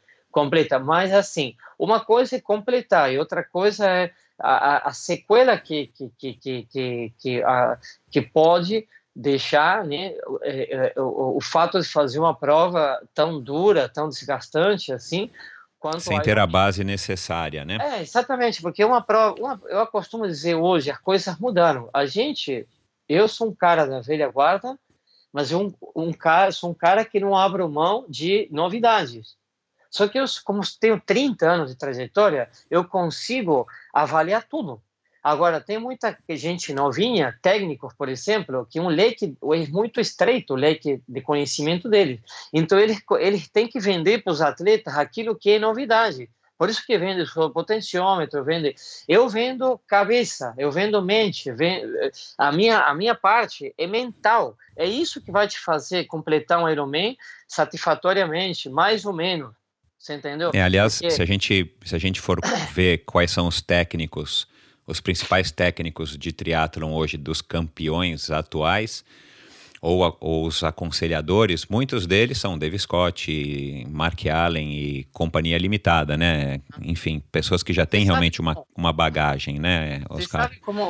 Mas assim, uma coisa é completar e outra coisa é a sequela que pode deixar, né, o fato de fazer uma prova tão dura, tão desgastante assim, quanto sem ter a base necessária, né? Exatamente, porque uma prova, eu costumo dizer hoje, as coisas mudaram. Eu sou um cara da velha guarda, mas sou um cara que não abro mão de novidades. Só que eu, como tenho 30 anos de trajetória, eu consigo avaliar tudo. Agora, tem muita gente novinha, técnicos, por exemplo, que um leque é muito estreito, o leque de conhecimento deles. Então, eles têm que vender para os atletas aquilo que é novidade. Por isso que vende o potenciômetro, eu vendo cabeça, eu vendo mente, a minha parte é mental. É isso que vai te fazer completar um Ironman satisfatoriamente, mais ou menos. Você entendeu? Aliás, se a gente for ver quais são os técnicos, os principais técnicos de triatlon hoje, dos campeões atuais, ou os aconselhadores, muitos deles são Dave Scott, Mark Allen e Companhia Limitada, né? Enfim, pessoas que já têm realmente uma bagagem, né, Você Oscar? sabe como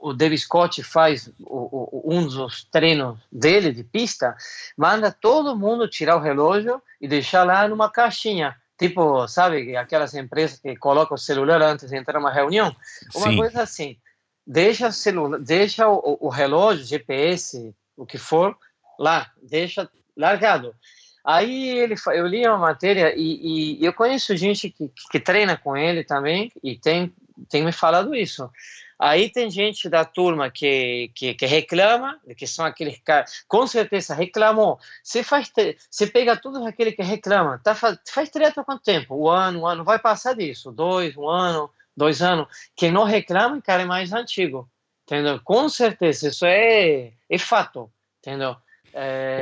o Dave Scott faz um dos treinos dele de pista? Manda todo mundo tirar o relógio e deixar lá numa caixinha. Tipo, sabe, aquelas empresas que colocam o celular antes de entrar numa reunião? Uma Sim. coisa assim, deixa o celular, deixa o relógio, GPS, o que for, lá, deixa largado. Aí eu li uma matéria e eu conheço gente que treina com ele também e tem me falado isso. Aí tem gente da turma que reclama, que são aqueles caras, com certeza reclamou. Você pega todos aqueles que reclamam, faz triatlo há quanto tempo? Um ano, vai passar disso, um ano, 2 anos. Quem não reclama, cara, é mais antigo, entendeu? Com certeza, isso é fato, entendeu?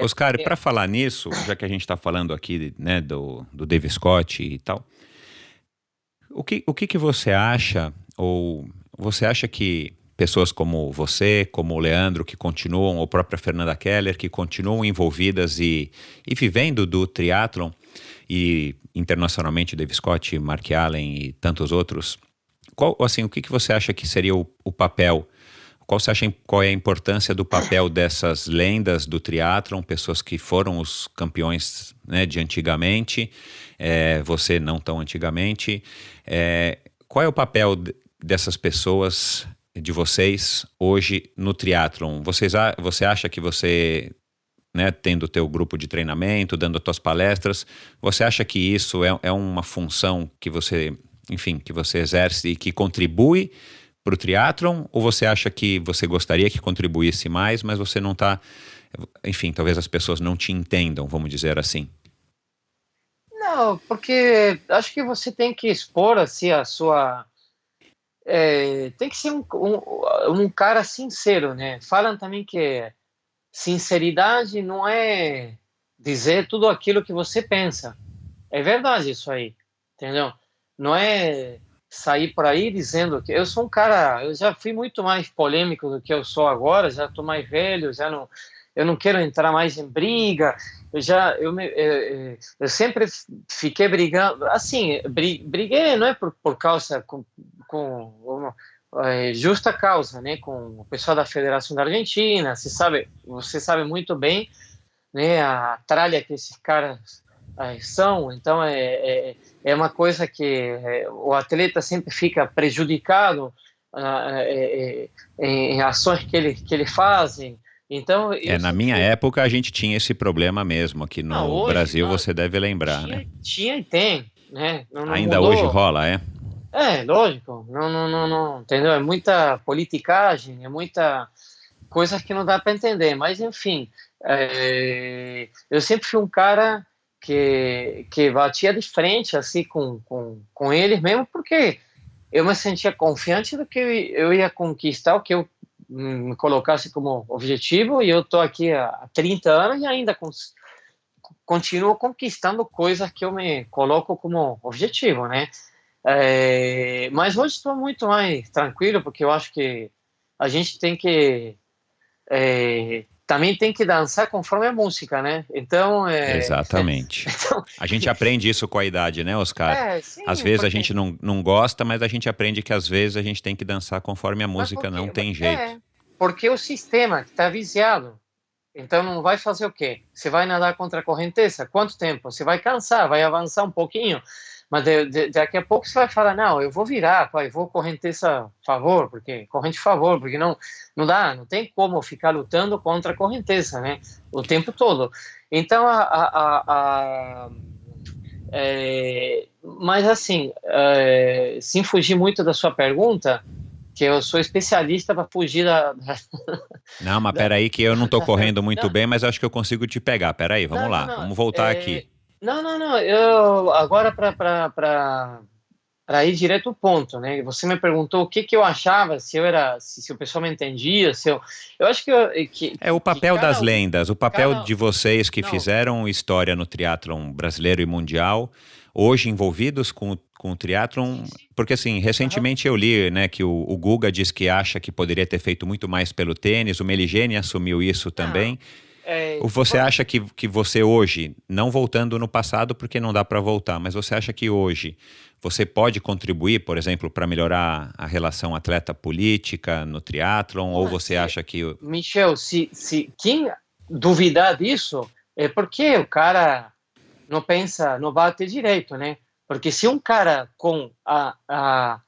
Oscar, para falar nisso, já que a gente está falando aqui, né, do Dave Scott e tal, o que você acha, ou você acha que pessoas como você, como o Leandro, que continuam, ou a própria Fernanda Keller, que continuam envolvidas e vivendo do triatlon, e internacionalmente Dave Scott, Mark Allen e tantos outros, o que você acha que seria o papel? Qual é a importância do papel dessas lendas do triatlon, pessoas que foram os campeões, né, de antigamente, você não tão antigamente, qual é o papel dessas pessoas, de vocês, hoje no triatlon? Você acha que você, né, tendo o teu grupo de treinamento, dando as tuas palestras, você acha que isso é uma função que você, enfim, que você exerce e que contribui para o triatlon, ou você acha que você gostaria que contribuísse mais, mas você não está, enfim, talvez as pessoas não te entendam, vamos dizer assim? Não, porque acho que você tem que expor assim a sua. Tem que ser um cara sincero, né? Falam também que sinceridade não é dizer tudo aquilo que você pensa. É verdade isso aí, entendeu? Não é sair por aí dizendo que eu sou um cara, eu já fui muito mais polêmico do que eu sou agora, já estou mais velho, eu não quero entrar mais em briga, eu sempre fiquei brigando, assim, briguei não é por causa com justa causa, né, com o pessoal da Federação da Argentina, você sabe muito bem, né, a tralha que esses caras são, então é uma coisa que o atleta sempre fica prejudicado em ações que ele fazem. Então, Na minha época a gente tinha esse problema mesmo, aqui no hoje, Brasil você deve lembrar, né? tinha e tem, né? Não Ainda hoje mudou. rola, é? Lógico, não, entendeu? É muita politicagem, é muita coisas que não dá para entender, mas enfim, eu sempre fui um cara que batia de frente assim com eles mesmo, porque eu me sentia confiante do que eu ia conquistar o que eu me colocasse como objetivo, e eu estou aqui há 30 anos e ainda continuo conquistando coisas que eu me coloco como objetivo, né? Mas hoje estou muito mais tranquilo, porque eu acho que a gente tem que também tem que dançar conforme a música, né? Então, Exatamente. então, A gente aprende isso com a idade, né, Oscar? sim, Às vezes a porque, gente não gosta, mas a gente aprende que às vezes a gente tem que dançar conforme a mas música, não porque, tem jeito. porque o sistema está viciado. Então, não vai fazer o quê? Você vai nadar contra a correnteza? Quanto tempo? Você vai cansar, vai avançar um pouquinho, mas daqui a pouco você vai falar, não, eu vou virar, pai, vou correnteza a favor, porque corrente a favor, porque não dá, não tem como ficar lutando contra a correnteza, né, o tempo todo. Então, mas assim, sem fugir muito da sua pergunta, que eu sou especialista para fugir Não, mas peraí que eu não tô correndo muito não, bem, mas acho que eu consigo te pegar. Peraí, vamos lá, não. vamos voltar aqui. Eu agora para para ir direto ao ponto, né? Você me perguntou o que eu achava, se o pessoal me entendia, eu acho É o que papel das lendas, o papel cada, de vocês que não, fizeram história no triatlon brasileiro e mundial, hoje envolvidos com o triatlon, porque assim, aham, recentemente eu li, né, que o Guga diz que acha que poderia ter feito muito mais pelo tênis, o Meligeni assumiu isso não, também. Ou você acha que você hoje, não voltando no passado porque não dá para voltar, mas você acha que hoje você pode contribuir, por exemplo, para melhorar a relação atleta-política no triatlon, ou você acha que... Michel, se quem duvidar disso é porque o cara não pensa, não bate direito, né? Porque se um cara com a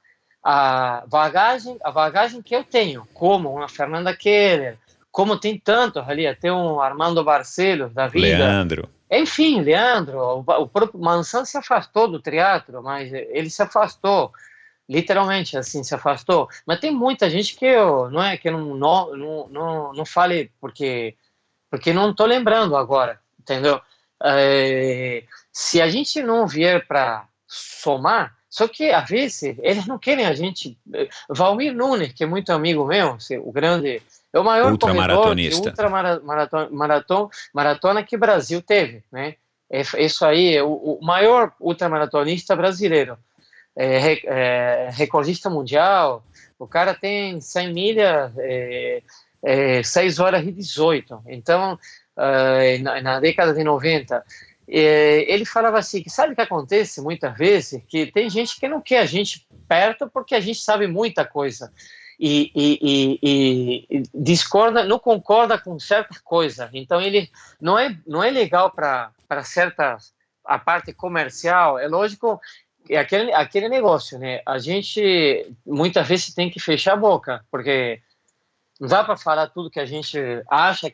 bagagem que eu tenho, como uma Fernanda Keller, como tem tantos ali, até um Armando Barcelos da vida, Leandro, enfim, Leandro, o próprio Mansan se afastou do triatlo, mas ele se afastou, literalmente, assim, se afastou. Mas tem muita gente que eu, não é que eu não fale porque não estou lembrando agora, entendeu? Se a gente não vier para somar, só que às vezes eles não querem a gente. Valmir Nunes, que é muito amigo meu, o grande, é o maior corredor de ultramaratonista. maratona que o Brasil teve, né? Isso aí é o maior ultramaratonista brasileiro, recordista mundial. O cara tem 100 milhas, 6 horas e 18. Então, na década de 90, ele falava assim, que sabe o que acontece muitas vezes? Que tem gente que não quer a gente perto porque a gente sabe muita coisa. E discorda, não concorda com certa coisa. Então, ele não é legal para certas... A parte comercial, é lógico, é aquele negócio, né? A gente muitas vezes tem que fechar a boca, porque não dá para falar tudo que a gente acha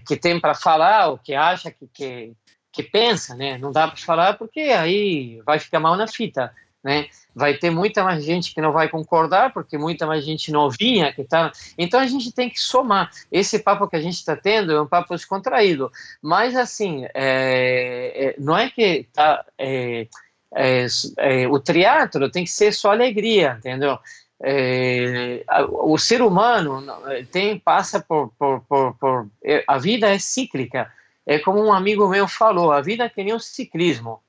que tem para falar, ou que acha que pensa, né? Não dá para falar porque aí vai ficar mal na fita, né? Vai ter muita mais gente que não vai concordar, porque muita mais gente novinha que tá. Então a gente tem que somar. Esse papo que a gente está tendo é um papo descontraído, mas assim, não é que tá, o triatlo tem que ser só alegria, entendeu? O ser humano passa a vida é cíclica. É como um amigo meu falou, a vida é que nem um ciclismo.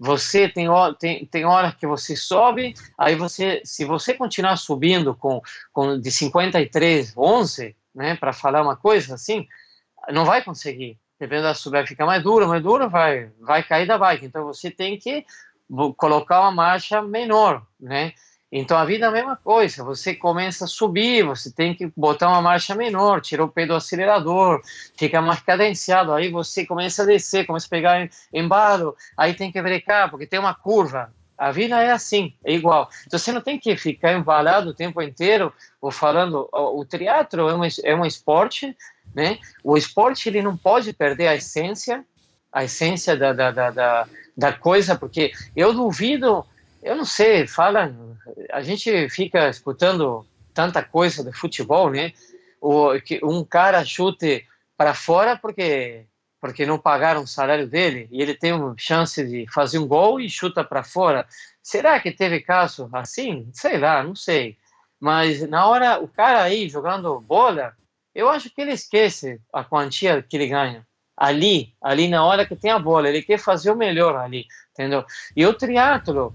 Você tem horas que você sobe, aí se você continuar subindo de 53, 11, né, para falar uma coisa assim, não vai conseguir. Dependendo da subida, fica mais dura, vai cair da bike. Então você tem que colocar uma marcha menor, né? Então a vida é a mesma coisa, você começa a subir, você tem que botar uma marcha menor, tirar o pé do acelerador, fica mais cadenciado, aí você começa a descer, começa a pegar embalo, aí tem que brecar, porque tem uma curva. A vida é assim, é igual. Então você não tem que ficar embalado o tempo inteiro, ou falando, o triatlo é um esporte, né? O esporte ele não pode perder a essência da coisa, porque eu duvido. Eu não sei, a gente fica escutando tanta coisa de futebol, né? Que um cara chute para fora porque não pagaram o salário dele e ele tem uma chance de fazer um gol e chuta para fora. Será que teve caso assim? Sei lá, não sei. Mas na hora, o cara aí jogando bola, eu acho que ele esquece a quantia que ele ganha. Ali na hora que tem a bola, ele quer fazer o melhor ali, entendeu? E o triatlo,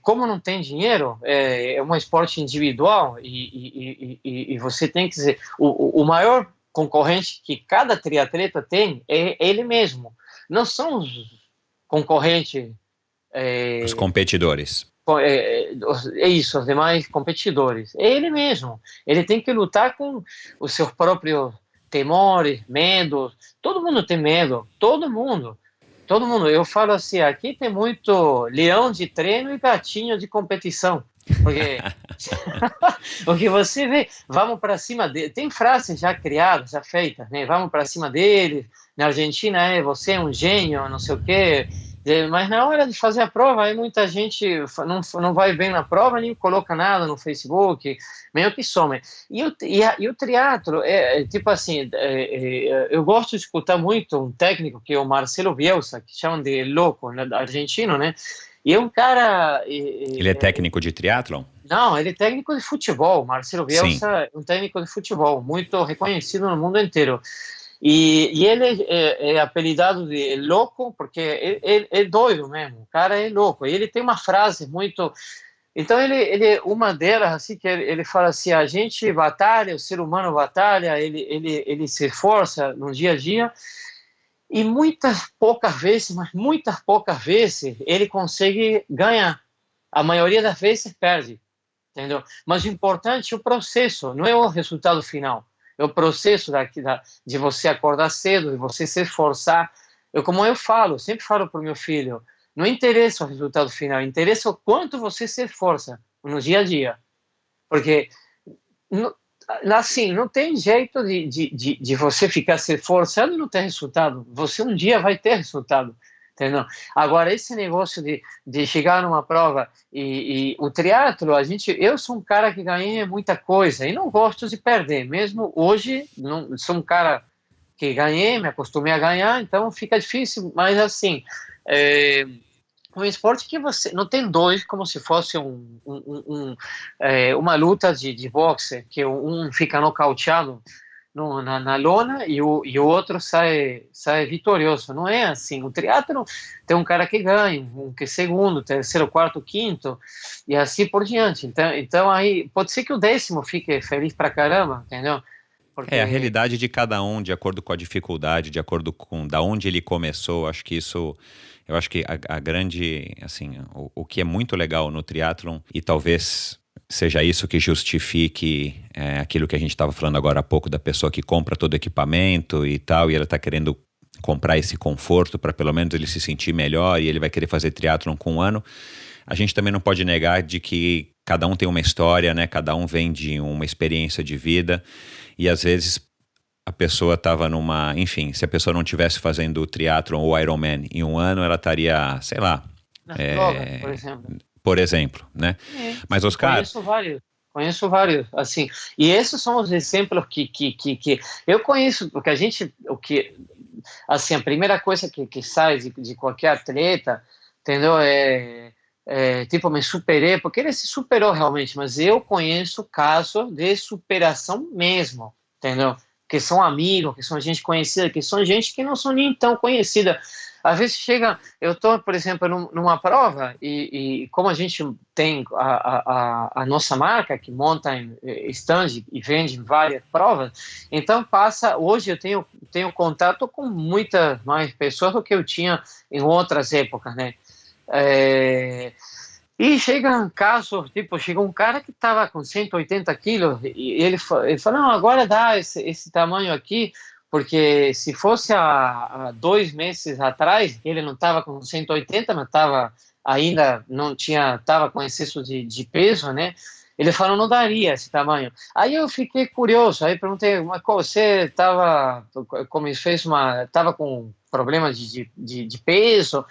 como não tem dinheiro, é um esporte individual e você tem que dizer, o maior concorrente que cada triatleta tem é ele mesmo. Não são os concorrentes... os competidores. É isso, os demais competidores. É ele mesmo. Ele tem que lutar com os seus próprios temores, medos. Todo mundo tem medo, todo mundo. Todo mundo, eu falo assim, aqui tem muito leão de treino e gatinho de competição, porque você vê, vamos para cima dele, tem frases já criadas, já feitas, né? Vamos para cima dele. Na Argentina você é um gênio, não sei o quê, Mas na hora de fazer a prova, aí muita gente não vai bem na prova, nem coloca nada no Facebook, meio que some. E o triatlo tipo assim, eu gosto de escutar muito um técnico que é o Marcelo Bielsa, que chamam de louco, né, argentino, né? E é um cara... Ele é técnico de triatlon? Não, ele é técnico de futebol. Marcelo Sim. Bielsa é um técnico de futebol, muito reconhecido no mundo inteiro. E ele é apelidado de louco, porque é doido mesmo, o cara é louco. E ele tem uma frase muito... Então, uma delas, assim, que ele fala assim, a gente batalha, o ser humano batalha, ele se esforça no dia a dia, e muitas poucas vezes, mas muitas poucas vezes, ele consegue ganhar. A maioria das vezes perde, entendeu? Mas o importante é o processo, não é o resultado final. É o processo de você acordar cedo, de você se esforçar. Como eu falo, sempre falo para o meu filho, não interessa o resultado final, interessa o quanto você se esforça no dia a dia. Porque, assim, não tem jeito de você ficar se esforçando e não ter resultado. Você um dia vai ter resultado. Entendeu? Agora, esse negócio de chegar numa prova e o triatlo, eu sou um cara que ganhei muita coisa e não gosto de perder, mesmo hoje, não, sou um cara que ganhei, me acostumei a ganhar, então fica difícil, mas assim, um esporte que você não tem dois, como se fosse uma luta de boxe, que um fica nocauteado na lona e o outro sai vitorioso. Não é assim. O triatlo tem um cara que ganha, um que é segundo, terceiro, quarto, quinto, e assim por diante. Então aí pode ser que o 10º fique feliz pra caramba, entendeu? É a Porque realidade de cada um, de acordo com a dificuldade, de acordo com da onde ele começou. Acho que isso, eu acho que a grande, assim, o que é muito legal no triatlon, e talvez seja isso que justifique aquilo que a gente estava falando agora há pouco, da pessoa que compra todo o equipamento e tal, e ela está querendo comprar esse conforto para pelo menos ele se sentir melhor, e ele vai querer fazer triatlon com um ano. A gente também não pode negar de que cada um tem uma história, né? Cada um vem de uma experiência de vida, e às vezes a pessoa estava numa... Enfim, se a pessoa não estivesse fazendo o triatlon ou Ironman em um ano, ela estaria, sei lá... nas provas, por exemplo. Por exemplo, né? Mas, Oscar... Conheço vários, assim, e esses são os exemplos que eu conheço, porque assim, a primeira coisa que sai de qualquer atleta, entendeu, tipo, me superei, porque ele se superou realmente, mas eu conheço casos de superação mesmo, entendeu, que são amigos, que são gente conhecida, que são gente que não são nem tão conhecida. Às vezes eu estou, por exemplo, numa prova e como a gente tem a nossa marca que monta em stand e vende em várias provas, então hoje eu tenho contato com muitas mais pessoas do que eu tinha em outras épocas, né? E chega um caso, tipo, chegou um cara que estava com 180 quilos e ele falou, não, agora dá esse tamanho aqui, porque se fosse há 2 meses atrás, ele não estava com 180, mas ainda não tinha, estava com excesso de peso, né? Ele falou, não daria esse tamanho. Aí eu fiquei curioso, aí perguntei, mas você estava, como ele fez estava com problema de peso?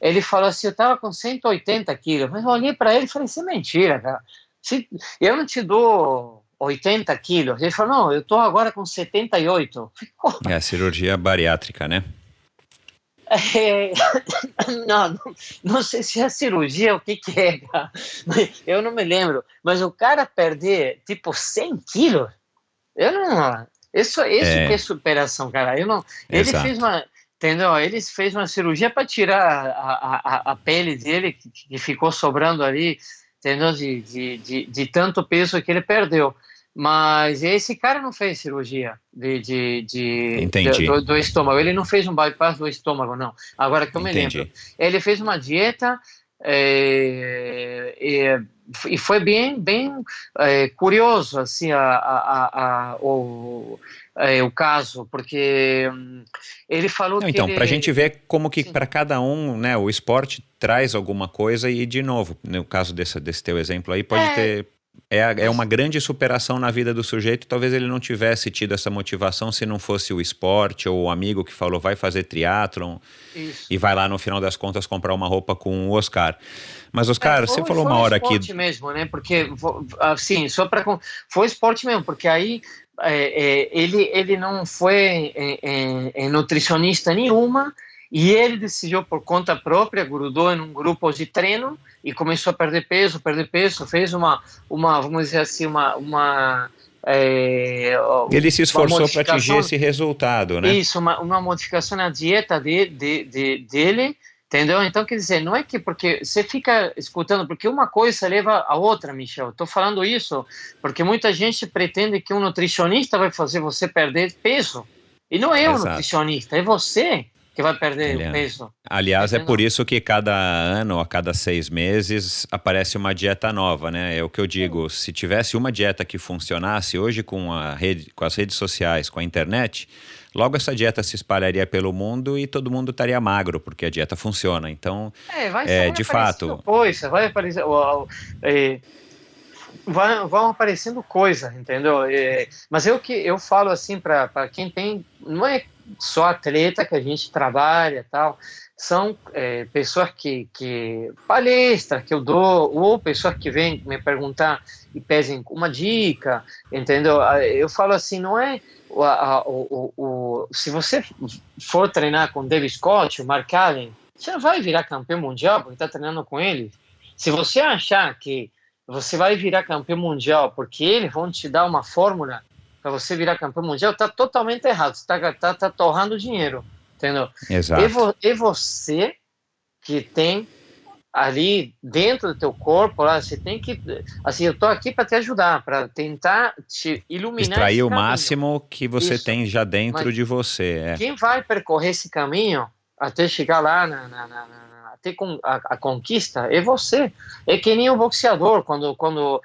Ele falou assim, eu estava com 180 quilos, mas eu olhei para ele e falei, isso é mentira, cara. Eu não te dou 80 quilos. Ele falou, não, eu estou agora com 78. É a cirurgia bariátrica, né? Não sei se é cirurgia, o que é, cara. Eu não me lembro. Mas o cara perder, tipo, 100 quilos, eu não... Isso que é superação, cara. Ele fez entendeu? Ele fez uma cirurgia para tirar a pele dele, que ficou sobrando ali, entendeu? De tanto peso que ele perdeu. Mas esse cara não fez cirurgia do estômago. Ele não fez um bypass do estômago, não. Agora que eu me lembro. Ele fez uma dieta e foi bem curioso assim, o caso, porque ele falou que... Então, para a gente ver como que para cada um, né, o esporte traz alguma coisa e, de novo, no caso desse teu exemplo aí, pode ter é uma grande superação na vida do sujeito. Talvez ele não tivesse tido essa motivação se não fosse o esporte ou o amigo que falou vai fazer triatlon e vai lá no final das contas comprar uma roupa com o Oscar. Mas Oscar, você falou uma hora aqui... Foi esporte mesmo, né? Porque, assim, foi esporte mesmo, porque aí ele não foi nutricionista nenhuma, e ele decidiu por conta própria, grudou em um grupo de treino e começou a perder peso, fez uma vamos dizer assim, ele se esforçou para atingir esse resultado, né? Isso, uma modificação na dieta dele, entendeu? Então, quer dizer, não é que porque você fica escutando, porque uma coisa leva a outra, Michel. Estou falando isso porque muita gente pretende que um nutricionista vai fazer você perder peso. E não é o nutricionista, é você que vai perder o peso. Aliás, é por isso que cada ano, a cada 6 meses, aparece uma dieta nova, né? É o que eu digo, se tivesse uma dieta que funcionasse, hoje com as redes sociais, com a internet, logo essa dieta se espalharia pelo mundo e todo mundo estaria magro, porque a dieta funciona. Então, vai de fato... Coisa, vai aparecer... vão aparecendo coisas, entendeu? Mas eu falo assim para quem tem... Não é só atleta que a gente trabalha e tal, são pessoas que palestra que eu dou, ou pessoas que vêm me perguntar e pedem uma dica, entendeu? Eu falo assim, não é se você for treinar com David Scott, o Mark Allen, você não vai virar campeão mundial porque está treinando com ele. Se você achar que você vai virar campeão mundial porque eles vão te dar uma fórmula para você virar campeão mundial, está totalmente errado. Você tá torrando dinheiro, entendeu? Exato. É você que tem ali dentro do teu corpo, lá, você tem que... Assim, eu estou aqui para te ajudar, para tentar te iluminar. Extrair o máximo que você tem já dentro de você. Quem vai percorrer esse caminho até chegar lá até a conquista é você. É que nem o boxeador, quando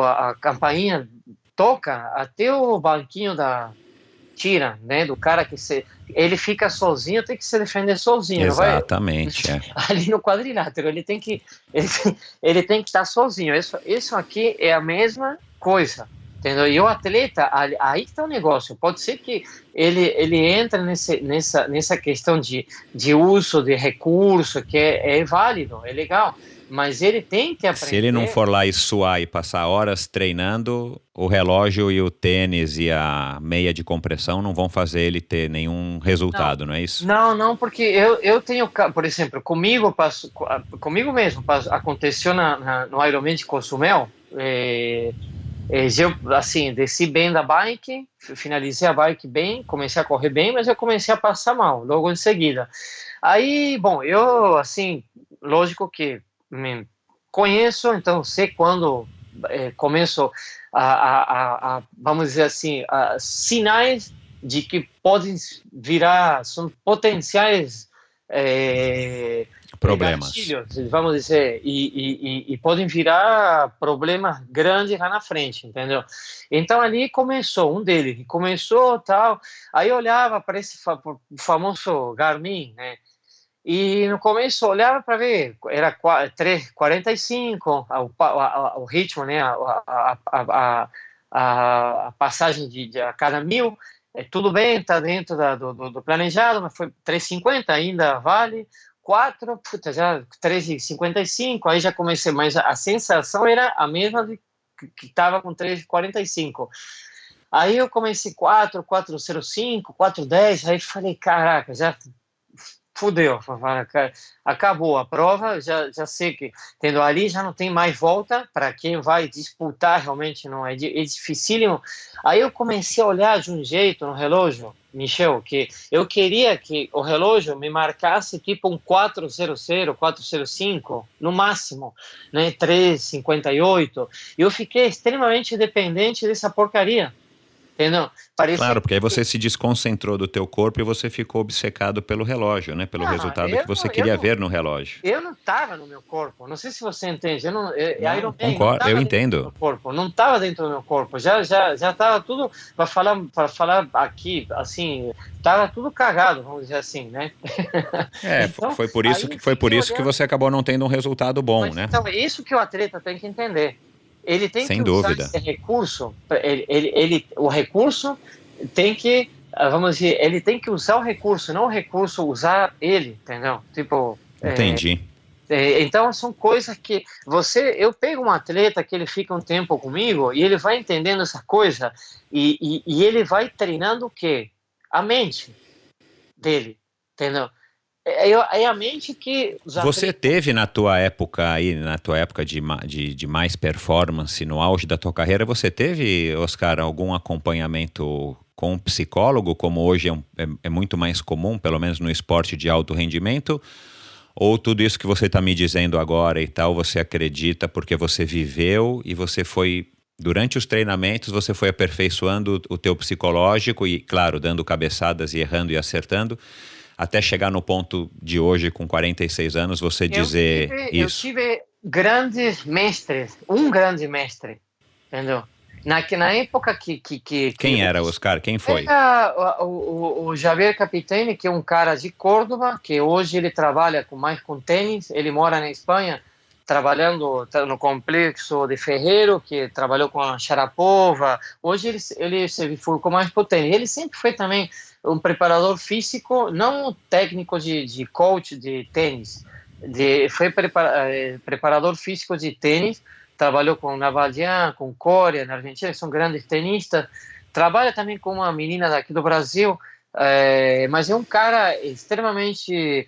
a campainha toca, até o banquinho tira, né, do cara ele fica sozinho, tem que se defender sozinho. Exatamente. Não vai, ali no quadrilátero, ele tem que estar sozinho. Isso aqui é a mesma coisa, entendeu? E o atleta, aí que está o negócio. Pode ser que ele entra nessa questão de uso de recurso, que é válido, é legal, mas ele tem que aprender. Se ele não for lá e suar e passar horas treinando, o relógio e o tênis e a meia de compressão não vão fazer ele ter nenhum resultado, não é isso? Não, porque eu tenho, por exemplo, comigo mesmo, aconteceu no Ironman de Cozumel, eu, assim, desci bem da bike, finalizei a bike bem, comecei a correr bem, mas eu comecei a passar mal logo em seguida. Aí, bom, eu, assim, lógico que me conheço, então sei quando começo vamos dizer assim, sinais de que podem virar, são potenciais problemas, gatilhos, vamos dizer, e podem virar problemas grandes lá na frente, entendeu? Então ali começou, um deles começou tal, aí eu olhava para esse famoso Garmin, né? E no começo eu olhava para ver, era 3:45 o ritmo, né? A passagem a cada 1.000, tudo bem, está dentro do planejado, mas foi 3:50, ainda vale. 4, já 3:55, aí já comecei, mas a sensação era a mesma que estava com 3:45. Aí eu comecei 4:05, 4:10, aí falei, caraca, já fudeu, acabou a prova, já sei que, entendeu? Ali já não tem mais volta para quem vai disputar, realmente não é dificílimo. Aí eu comecei a olhar de um jeito no relógio, Michel, que eu queria que o relógio me marcasse tipo um 4:00, 4:05 no máximo, né, 3:58. Eu fiquei extremamente dependente dessa porcaria. entendeu? Parecia Claro, porque aí que... você se desconcentrou do teu corpo e você ficou obcecado pelo relógio, né? Pelo Não, resultado que você queria ver no relógio. eu não estava no meu corpo. Não sei se você entende. Não, Iron Man não concordo, eu estava dentro do entendo. meu corpo. Não estava dentro do meu corpo. Já estava tudo para falar aqui, assim, estava tudo cagado, vamos dizer assim, né? Então, aí Foi por fiquei isso que olhando. você acabou não tendo um resultado bom, Mas né? então é isso que o atleta tem que entender. Ele tem que Sem usar dúvida. esse recurso. O recurso tem que, vamos dizer, ele tem que usar o recurso, não o recurso usar ele, entendeu? Tipo, Entendi. então são coisas que eu pego um atleta que ele fica um tempo comigo e ele vai entendendo essa coisa e ele vai treinando o quê? A mente dele, entendeu? É a mente que os Você atletas... teve na tua época de mais performance, no auge da tua carreira, você teve, Oscar, algum acompanhamento com um psicólogo, como hoje é muito mais comum, pelo menos no esporte de alto rendimento? Ou tudo isso que você está me dizendo agora e tal, você acredita porque você viveu e você foi, durante os treinamentos, você foi aperfeiçoando o teu psicológico e, claro, dando cabeçadas e errando e acertando, até chegar no ponto de hoje, com 46 anos, você dizer Eu isso. tive grandes mestres, um grande mestre, entendeu? Na época que Quem era, Oscar? Quem foi? era o Javier Capitani, que é um cara de Córdoba, que hoje ele trabalha mais com tênis, ele mora na Espanha, trabalhando no complexo de Ferreiro, que trabalhou com a Sharapova. Hoje ele se ficou mais para o tênis. Ele sempre foi também um preparador físico, não técnico de coach de tênis, foi preparador físico de tênis, trabalhou com Navadian, com Coria, na Argentina, que são grandes tenistas, trabalha também com uma menina daqui do Brasil, mas é um cara extremamente,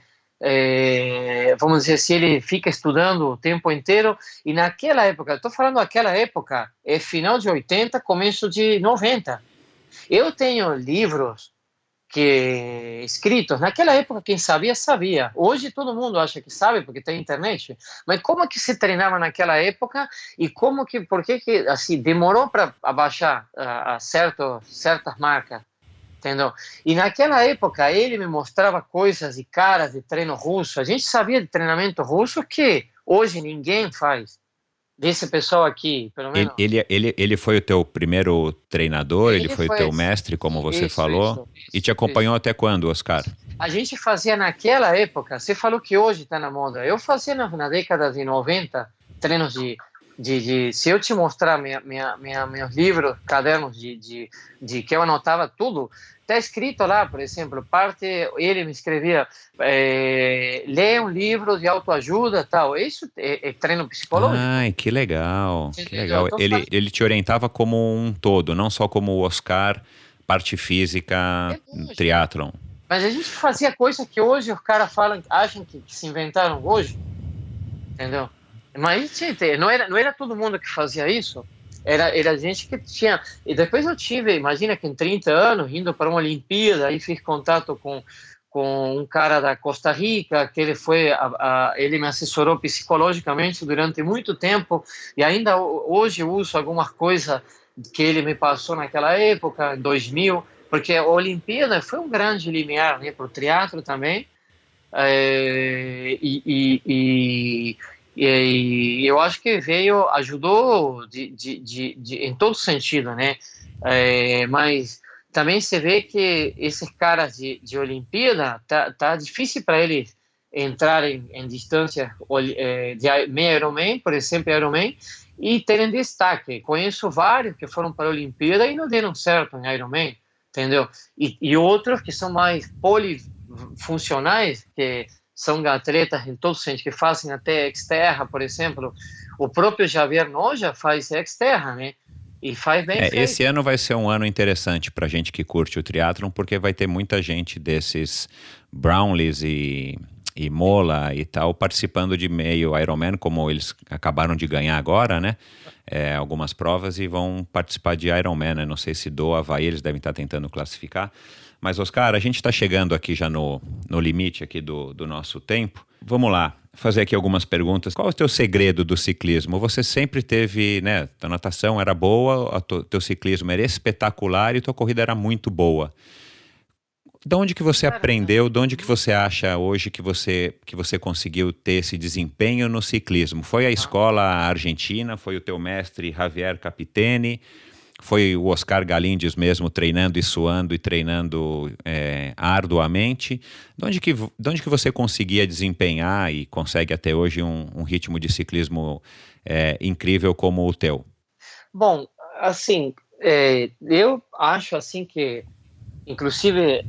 vamos dizer assim, ele fica estudando o tempo inteiro, e naquela época, estou falando daquela época, é final de 80, começo de 90, eu tenho livros escritos. Naquela época, quem sabia, sabia. Hoje todo mundo acha que sabe porque tem internet. Mas como que se treinava naquela época e por que assim, demorou para abaixar certas marcas, entendeu? E naquela época ele me mostrava coisas e caras de treino russo. A gente sabia de treinamento russo que hoje ninguém faz. Desse pessoal aqui, pelo menos. Ele foi o teu primeiro treinador, ele Ele foi o foi teu mestre, como você falou, e te isso. acompanhou até quando, Oscar? A gente fazia naquela época, você falou que hoje está na moda, eu fazia na década de 90 treinos se eu te mostrar meus livros, cadernos de que eu anotava tudo, está escrito lá, por exemplo, ele me escrevia, lê um livro de autoajuda, tal, isso é treino psicológico. Ai, que legal, que Entendeu? legal. Então, Ele te orientava como um todo, não só como o Oscar, parte física, lógico. triatlon. Mas a gente fazia coisa que hoje os caras acham que se inventaram hoje, entendeu? Mas não era todo mundo que fazia isso. Era gente que tinha. E depois eu tive, imagina que em 30 anos, indo para uma Olimpíada, aí fiz contato com um cara da Costa Rica, que ele me assessorou psicologicamente durante muito tempo, e ainda hoje uso algumas coisas que ele me passou naquela época, em 2000, porque a Olimpíada foi um grande limiar, né, para o triatlo também, e eu acho que ajudou em todo sentido, né? Mas também se vê que esses caras de Olimpíada tá difícil para eles entrarem em distância de meia Ironman, por exemplo, Ironman, e terem destaque. Conheço vários que foram para a Olimpíada e não deram certo em Ironman, entendeu? E outros que são mais polifuncionais, que são atletas em todos os sentidos, que fazem até exterra, por exemplo. O próprio Javier Noja faz exterra, né? E faz bem feito. Esse ano vai ser um ano interessante para gente que curte o triatlon, porque vai ter muita gente desses Brownlees e Mola e tal, participando de meio Ironman, como eles acabaram de ganhar agora, né? Algumas provas e vão participar de Ironman, né? Não sei se do Havaí eles devem estar tentando classificar. Mas, Oscar, a gente está chegando aqui já no limite aqui do nosso tempo. Vamos lá. fazer aqui algumas perguntas. Qual é o teu segredo do ciclismo? Você sempre teve, né, a natação era boa, teu ciclismo era espetacular e tua corrida era muito boa. De onde que você Cara, aprendeu, de onde que você acha hoje que você conseguiu ter esse desempenho no ciclismo? Foi a escola argentina, foi o teu mestre Javier Capiteni, foi o Oscar Galindes mesmo treinando e suando e treinando arduamente? De onde que você conseguia desempenhar e consegue até hoje um ritmo de ciclismo incrível como o teu? bom, assim, eu acho assim que, inclusive,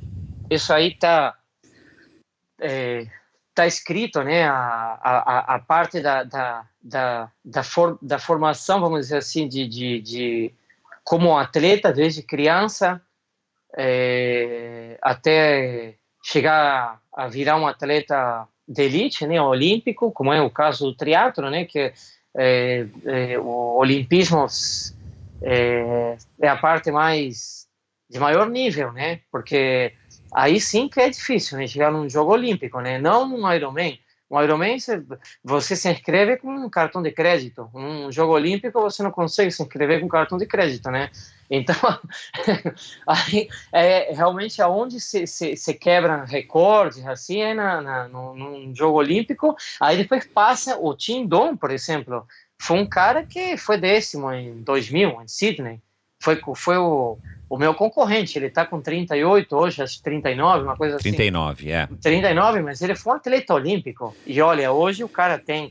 isso aí tá escrito, né? A parte da formação, vamos dizer assim, de como atleta desde criança até chegar a virar um atleta de elite, né? Olímpico, como é o caso do triatlo, né? Que o olimpismo é a parte mais de maior nível, né? Porque aí sim que é difícil, né? Chegar num jogo olímpico, né? Não num Ironman. Um Ironman você se inscreve com um cartão de crédito. Um jogo olímpico você não consegue se inscrever com cartão de crédito, né? Então, aí realmente aonde se quebra recordes, assim, num jogo olímpico. Aí depois passa o Tim Don, por exemplo, foi um cara que foi 10º em 2000, em Sydney. Foi o meu concorrente, ele está com 38 hoje, acho que 39, uma coisa assim. 39, 39, mas ele foi um atleta olímpico. E olha, hoje o cara tem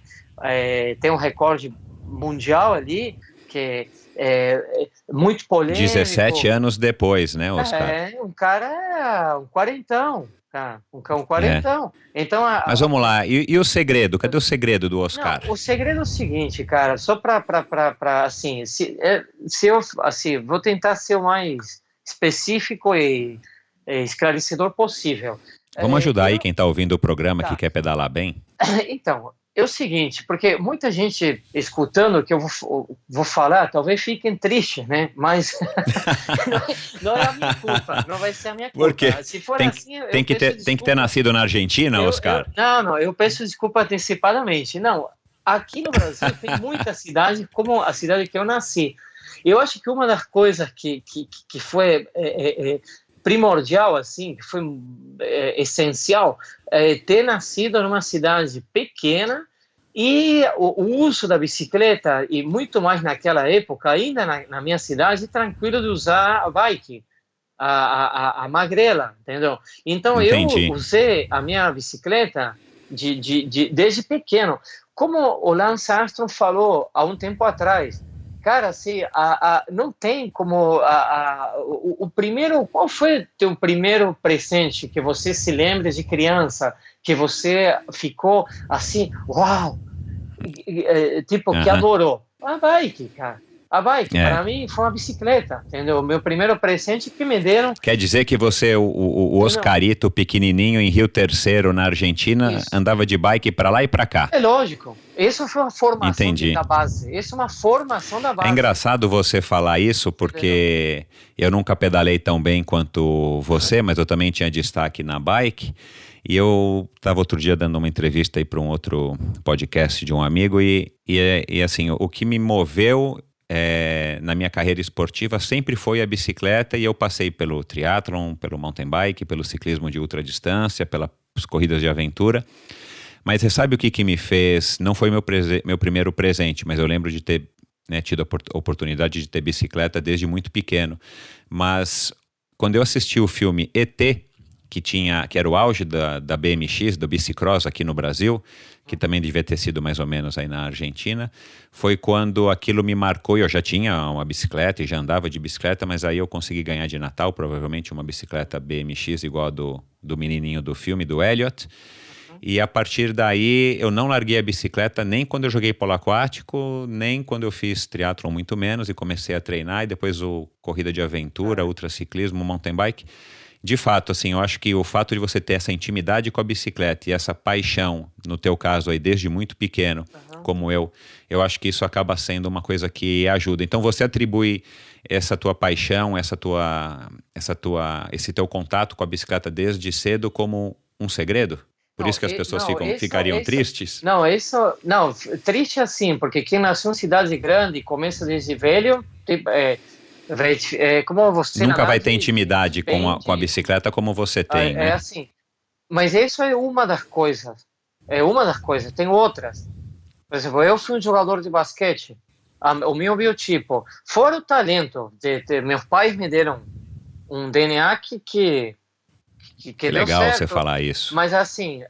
um recorde mundial ali, que é muito polêmico. 17 anos depois, né, Oscar? Um cara, um quarentão. Tá, um quarentão. Então, mas vamos lá, e o segredo? Cadê o segredo do Oscar? Não, o segredo é o seguinte, cara, só para assim, se eu assim, vou tentar ser o mais específico e esclarecedor possível. Vamos ajudar aí quem está ouvindo o programa que quer pedalar bem? Então, é o seguinte, porque muita gente escutando o que eu vou falar, talvez fiquem tristes, né? Mas não é a minha culpa, não vai ser a minha culpa. Porque se for assim, tem que ter nascido na Argentina, Oscar? Não, eu peço desculpa antecipadamente. Não, aqui no Brasil tem muita cidade, como a cidade que eu nasci. Eu acho que uma das coisas que foi primordial, assim, que foi essencial, ter nascido numa cidade pequena e o uso da bicicleta, e muito mais naquela época, ainda na minha cidade, tranquilo de usar a bike, a magrela, entendeu? Então, Entendi. Eu usei a minha bicicleta desde pequeno. Como o Lance Armstrong falou há um tempo atrás, cara, assim, não tem como o primeiro. Qual foi teu primeiro presente que você se lembra de criança que você ficou assim, uau, tipo que adorou? A bike, cara. A bike, para mim, foi uma bicicleta, entendeu? O meu primeiro presente que me deram. Quer dizer que você, o Oscarito pequenininho em Rio Terceiro, na Argentina, andava de bike para lá e para cá? É lógico. Isso foi uma formação Entendi. Da base. Isso é uma formação da base. É engraçado você falar isso, porque eu nunca pedalei tão bem quanto você, mas eu também tinha destaque na bike. E eu estava outro dia dando uma entrevista aí para um outro podcast de um amigo e assim, o que me moveu na minha carreira esportiva sempre foi a bicicleta, e eu passei pelo triatlon, pelo mountain bike, pelo ciclismo de ultradistância, pelas corridas de aventura. Mas você sabe o que me fez? Não foi meu primeiro presente, mas eu lembro de ter tido a oportunidade de ter bicicleta desde muito pequeno. Mas quando eu assisti o filme E.T., que era o auge da BMX, do bicicross aqui no Brasil, que também devia ter sido mais ou menos aí na Argentina, foi quando aquilo me marcou. Eu já tinha uma bicicleta e já andava de bicicleta, mas aí eu consegui ganhar de Natal, provavelmente uma bicicleta BMX igual a do menininho do filme, do Elliot. E a partir daí eu não larguei a bicicleta nem quando eu joguei polo aquático, nem quando eu fiz triatlon, muito menos, e comecei a treinar, e depois corrida de aventura, ultraciclismo, mountain bike. De fato, assim, eu acho que o fato de você ter essa intimidade com a bicicleta e essa paixão, no teu caso aí, desde muito pequeno, como eu acho que isso acaba sendo uma coisa que ajuda. Então você atribui essa tua paixão, esse teu contato com a bicicleta desde cedo como um segredo Por isso que as pessoas ficariam tristes? Não, triste assim, porque quem nasceu em cidade grande começa desde velho, tipo, como você nunca vai ter intimidade com a bicicleta como você tem, né? É assim. Mas isso é uma das coisas. É uma das coisas. Tem outras. Por exemplo, eu fui um jogador de basquete. O meu biotipo, fora o talento, meus pais me deram um DNA que deu legal certo. Você falar isso. Mas assim,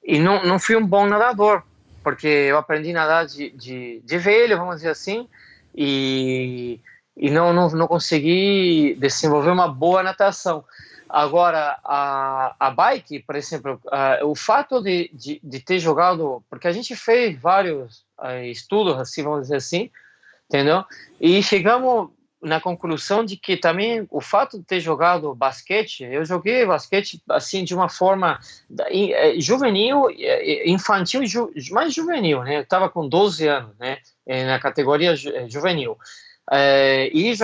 e não fui um bom nadador, porque eu aprendi a nadar de velho, vamos dizer assim, e não consegui desenvolver uma boa natação. Agora, a bike, por exemplo, o fato de ter jogado, porque a gente fez vários estudos, assim, vamos dizer assim, entendeu? E chegamos na conclusão de que também o fato de ter jogado basquete, eu joguei basquete assim de uma forma juvenil, infantil, mais juvenil, né? Eu estava com 12 anos, né? Na categoria juvenil. E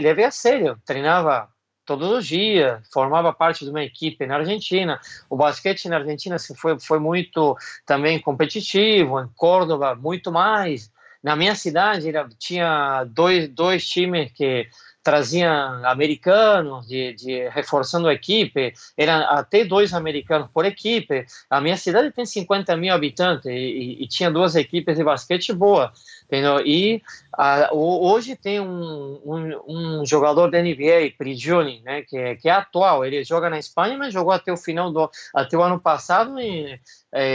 levei a sério, treinava todos os dias, formava parte de uma equipe na Argentina. O basquete na Argentina foi muito também competitivo, em Córdoba muito mais. Na minha cidade tinha dois times que traziam americanos, reforçando a equipe, eram até 2 americanos por equipe. A minha cidade tem 50 mil habitantes e tinha 2 equipes de basquete boas, entendeu? E hoje tem um jogador da NBA, Prigioni, né, que é atual, ele joga na Espanha, mas jogou até o ano passado em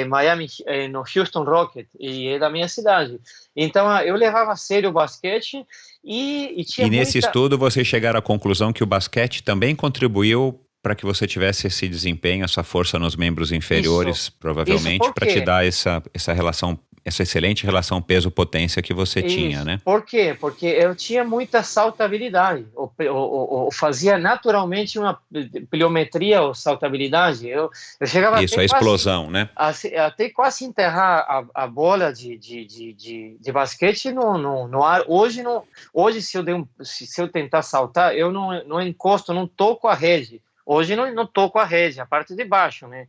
Miami, no Houston Rockets, e é da minha cidade. Então eu levava a sério o basquete e tinha nesse estudo vocês chegaram à conclusão que o basquete também contribuiu para que você tivesse esse desempenho, essa força nos membros inferiores, provavelmente, para te dar essa relação, essa excelente relação peso-potência que você tinha, né? Por quê? Porque eu tinha muita saltabilidade. Eu fazia naturalmente uma pliometria ou saltabilidade. Eu chegava isso, a explosão, né? Até quase enterrar a bola de basquete no ar. Hoje se eu tentar saltar, eu não encosto, não toco a rede. Hoje não toco a rede, a parte de baixo, né?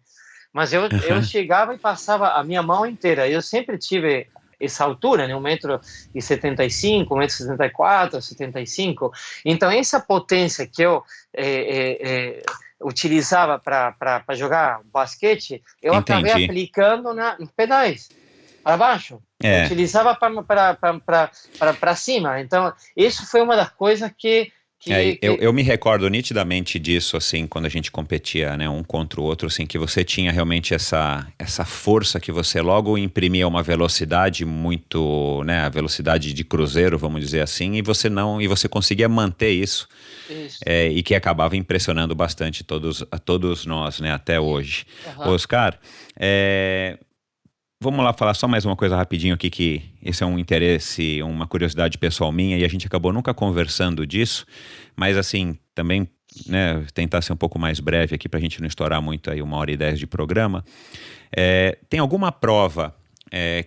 Mas eu chegava e passava a minha mão inteira. Eu sempre tive essa altura, né? 1,75 m, 1,74 m, 75. Então, essa potência que eu utilizava para jogar basquete, eu acabei aplicando nos pedais, para baixo. Eu utilizava para cima. Então, isso foi uma das coisas que eu me recordo nitidamente disso, assim, quando a gente competia, né, um contra o outro, assim, que você tinha realmente essa força que você logo imprimia uma velocidade muito, né, a velocidade de cruzeiro, vamos dizer assim, e você conseguia manter isso. E que acabava impressionando bastante a todos nós, né, até hoje. Uhum. Oscar, vamos lá falar só mais uma coisa rapidinho aqui, que esse é um interesse, uma curiosidade pessoal minha, e a gente acabou nunca conversando disso, mas assim, também, né, tentar ser um pouco mais breve aqui para a gente não estourar muito aí 1h10 de programa. Tem alguma prova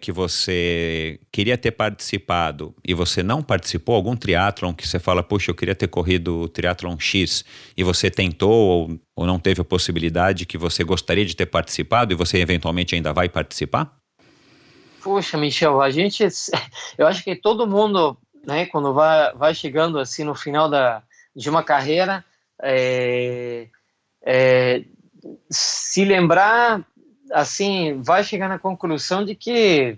que você queria ter participado e você não participou? Algum triatlon que você fala, puxa, eu queria ter corrido o triatlon X e você tentou ou não teve a possibilidade, que você gostaria de ter participado e você eventualmente ainda vai participar? Puxa, Michel, eu acho que todo mundo, né, quando vai chegando assim no final de uma carreira, se lembrar, assim, vai chegar na conclusão de que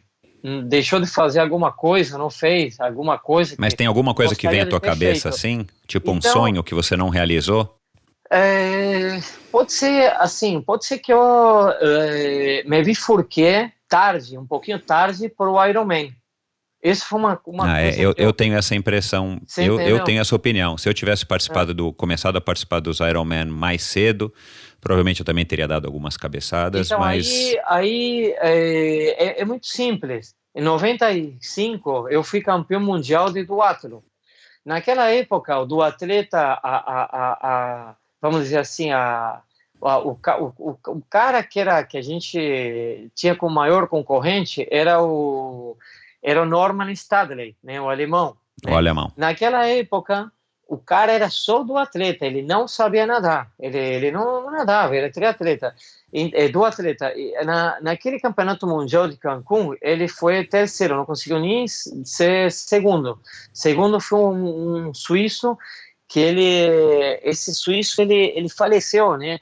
deixou de fazer alguma coisa, não fez alguma coisa. Mas tem alguma coisa que vem à tua cabeça, assim? Tipo um sonho que você não realizou? Pode ser assim, pode ser que eu me bifurquei um pouquinho tarde para o Ironman. Isso foi uma coisa eu tenho essa impressão, eu tenho essa opinião. Se eu tivesse começado a participar dos Ironman mais cedo, provavelmente eu também teria dado algumas cabeçadas, então, mas... aí é muito simples. Em 95, eu fui campeão mundial de duatlon. Naquela época, o duatleta, vamos dizer assim, o cara que a gente tinha como maior concorrente era o Norman Stadley, né, o alemão. O alemão. Naquela época, o cara era só do atleta, ele não sabia nadar, ele não nadava, era triatleta, do atleta. Naquele campeonato mundial de Cancún, ele foi terceiro, não conseguiu nem ser segundo. Segundo foi um suíço, esse suíço, ele faleceu, né?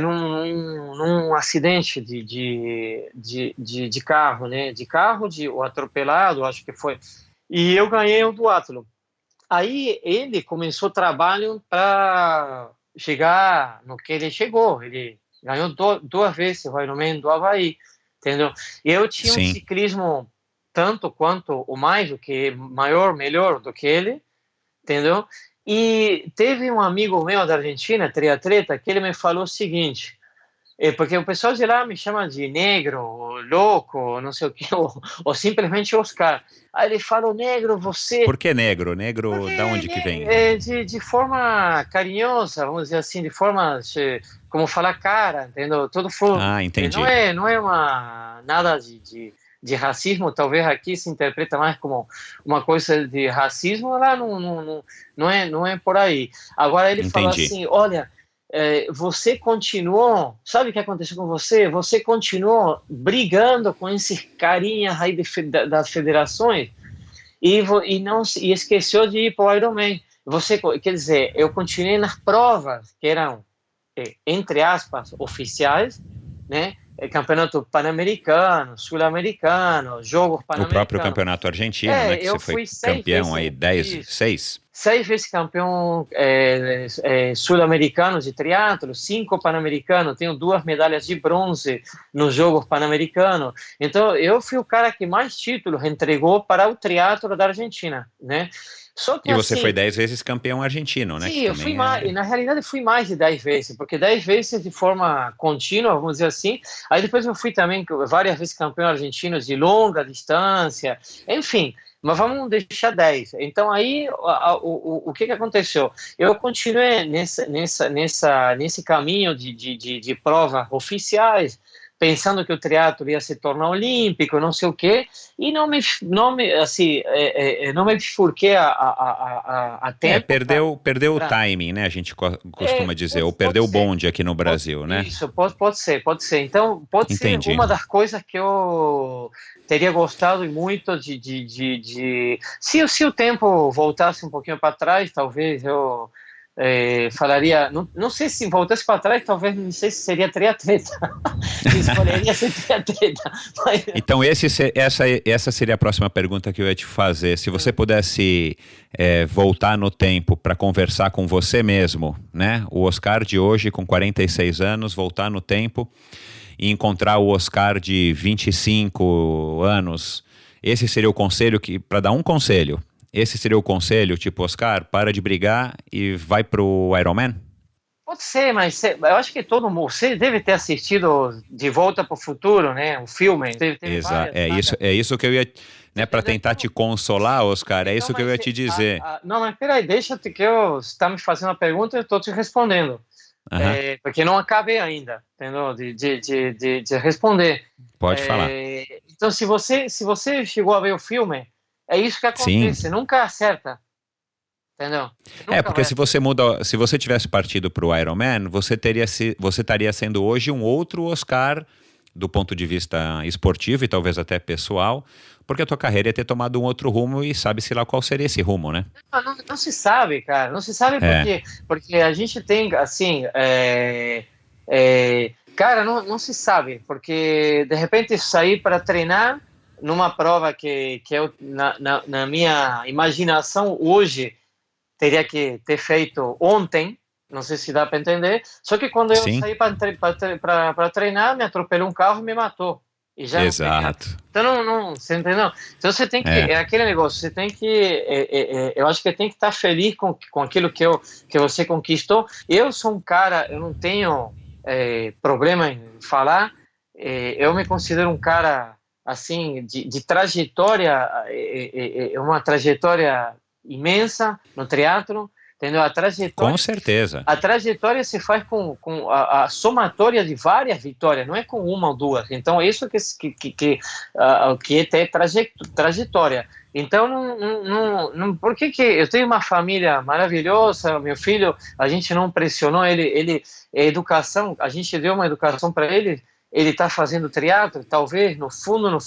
Num acidente de carro, né? O atropelado, acho que foi. E eu ganhei o duatlo. Aí ele começou o trabalho para chegar no que ele chegou. Ele ganhou duas vezes o Ironman do Havaí, entendeu? E eu tinha um Sim. ciclismo tanto quanto o mais, do que maior, melhor do que ele, entendeu? E teve um amigo meu da Argentina, triatleta, que ele me falou o seguinte, porque o pessoal de lá me chama de negro, ou louco, não sei o que, ou simplesmente Oscar. Aí ele falou, negro, você... Por que negro? Negro, Porque, da onde que vem? de forma carinhosa, vamos dizer assim, de forma, como falar cara, entendeu? Todo for, Ah, entendi. não é nada de racismo, talvez aqui se interpreta mais como uma coisa de racismo, lá não é por aí. Agora ele falou Entendi. assim, olha, você continuou, sabe o que aconteceu com você? Você continuou brigando com esses carinhas aí das federações, e esqueceu de ir para o Ironman. Quer dizer, eu continuei nas provas que eram, entre aspas, oficiais, né? Campeonato Pan-Americano, Sul-Americano, Jogos Pan-Americanos. O próprio campeonato argentino, né? Que eu você foi fui campeão aí, 6 6? vezes campeão sul-americano de triatlo, 5 pan-americanos, tenho 2 medalhas de bronze nos Jogos Pan-Americanos. Então, eu fui o cara que mais títulos entregou para o triatlo da Argentina, né? Só que, E você assim, foi 10 vezes campeão argentino, né? sim, Que eu fui também mais, na realidade fui mais de 10 vezes, porque 10 vezes de forma contínua, vamos dizer assim. Aí depois eu fui também várias vezes campeão argentino de longa distância, enfim. Mas vamos deixar 10. Então aí o que aconteceu? Eu continuei nesse caminho de provas oficiais, pensando que o triatlo ia se tornar olímpico, não sei o quê, e não me bifurquei a tempo. Perdeu o timing, né? A gente costuma dizer, ou perdeu o bonde aqui no Brasil, né? Isso, pode ser. Então, pode Entendi. ser uma das coisas que eu teria gostado muito se o tempo voltasse um pouquinho para trás, talvez eu falaria, não sei se voltasse para trás, talvez não sei se seria triatleta, escolheria ser triatleta. Mas... Então essa seria a próxima pergunta que eu ia te fazer. Se você pudesse voltar no tempo para conversar com você mesmo, né? O Oscar de hoje com 46 anos, voltar no tempo e encontrar o Oscar de 25 anos, esse seria o conselho para dar um conselho. Esse seria o conselho, tipo, Oscar, para de brigar e vai pro Ironman? Pode ser, mas eu acho que todo mundo, você deve ter assistido De Volta para o Futuro, né? Um filme. Exato, é isso que eu ia, né, para tentar te consolar, Oscar, é isso que eu ia te dizer. Não, mas peraí, deixa que você está me fazendo a pergunta e eu estou te respondendo. Uhum. Porque não acabei ainda, entendeu? De responder. Pode falar. Então, se você chegou a ver o filme, é isso que acontece, Sim. nunca acerta, entendeu? Porque se você tivesse partido para o Ironman, você estaria sendo hoje um outro Oscar do ponto de vista esportivo e talvez até pessoal, porque a tua carreira ia ter tomado um outro rumo e sabe-se lá qual seria esse rumo, né? Não se sabe, cara, não se sabe porque a gente tem, assim, cara, não se sabe, porque de repente sair para treinar numa prova que eu, na minha imaginação hoje, teria que ter feito ontem, não sei se dá para entender, só que quando eu saí para treinar, me atropelou um carro e me matou. E já Exato. Então, você entendeu? Então você tem que, é aquele negócio, você tem que, eu acho que tem que estar feliz com aquilo que você conquistou. Eu sou um cara, eu não tenho problema em falar, eu me considero um cara, assim, de trajetória, uma trajetória imensa no triatlo, entendeu? Com certeza. A trajetória se faz com a somatória de várias vitórias, não é com uma ou duas. Então, isso que é ter trajetória. Então, por que eu tenho uma família maravilhosa, meu filho, a gente não pressionou ele educação, a gente deu uma educação para ele está fazendo teatro, talvez, no fundo,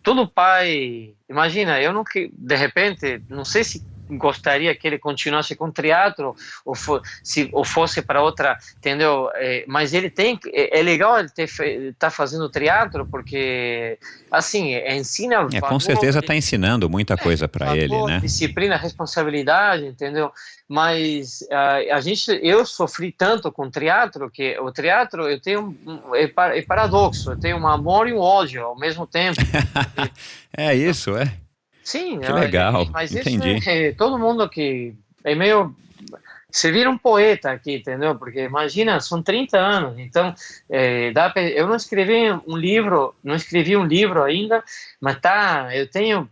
todo pai, imagina, eu não, de repente, não sei se gostaria que ele continuasse com teatro ou fosse para outra, entendeu? Mas ele é legal ele tá fazendo teatro porque assim ensina valor, com certeza está ensinando muita coisa para ele, né? Disciplina, responsabilidade, entendeu? Mas eu sofri tanto com teatro que o teatro eu tenho é paradoxo, eu tenho um amor e um ódio ao mesmo tempo. É isso, é. Sim, que legal, mas entendi. Isso todo mundo que é meio... Você vira um poeta aqui, entendeu? Porque imagina, são 30 anos, então eu não escrevi um livro ainda, mas eu tenho,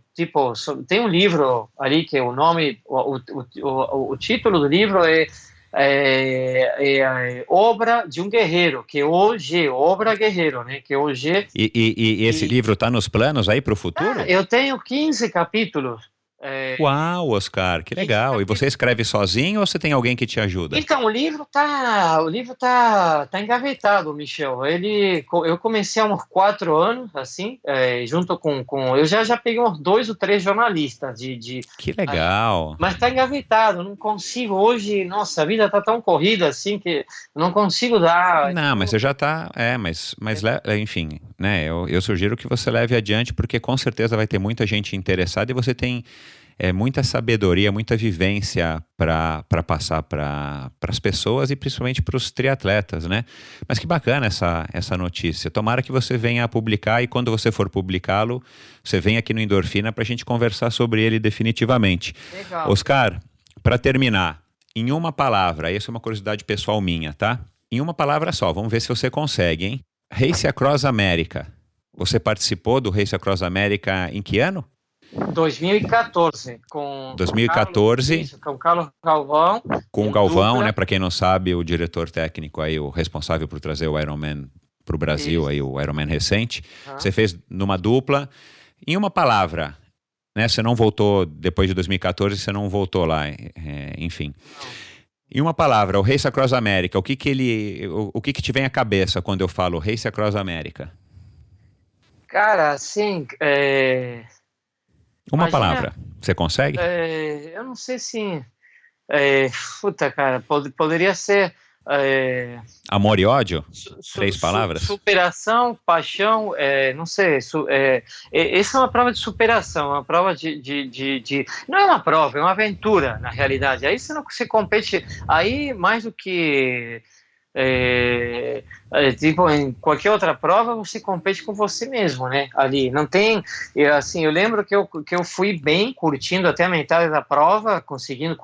tem um livro ali que o nome, o título do livro é Obra de um Guerreiro, que hoje, Obra Guerreiro, né? Que hoje... E esse livro está nos planos aí para o futuro? Eu tenho 15 capítulos. Uau, Oscar, que legal. E você escreve sozinho ou você tem alguém que te ajuda? Então, o livro tá engavetado, Michel. Eu comecei há uns 4 anos, assim, junto com eu já peguei uns 2 ou 3 jornalistas Que legal. Mas tá engavetado, não consigo hoje, nossa, a vida tá tão corrida assim que não consigo dar. Não, mas você já tá, enfim, né, eu sugiro que você leve adiante porque com certeza vai ter muita gente interessada e você tem muita sabedoria, muita vivência para passar para as pessoas e principalmente para os triatletas, né? Mas que bacana essa notícia. Tomara que você venha a publicar e quando você for publicá-lo, você vem aqui no Endorfina para a gente conversar sobre ele definitivamente. Legal. Oscar, para terminar, em uma palavra, essa é uma curiosidade pessoal minha, tá? Em uma palavra só, vamos ver se você consegue, hein? Race Across America. Você participou do Race Across America em que ano? 2014, com 2014, com Carlos Galvão. Com o Galvão, né? Para quem não sabe, o diretor técnico aí, o responsável por trazer o Ironman para o Brasil, aí, o Ironman recente. Você fez numa dupla. Em uma palavra, né? Você não voltou, depois de 2014, você não voltou lá, enfim. Não. Em uma palavra, o Race Across America, o que te vem à cabeça quando eu falo Race Across America? Cara, assim... Uma palavra. Você consegue? Eu não sei se... cara, poderia ser... Amor e ódio? 3 palavras? Superação, paixão, não sei. Essa é uma prova de superação, uma prova de... Não é uma prova, é uma aventura, na realidade. Aí você compete... Aí, mais do que... tipo, em qualquer outra prova você compete com você mesmo, né? Ali não tem, assim, eu lembro que eu fui bem, curtindo até a metade da prova, conseguindo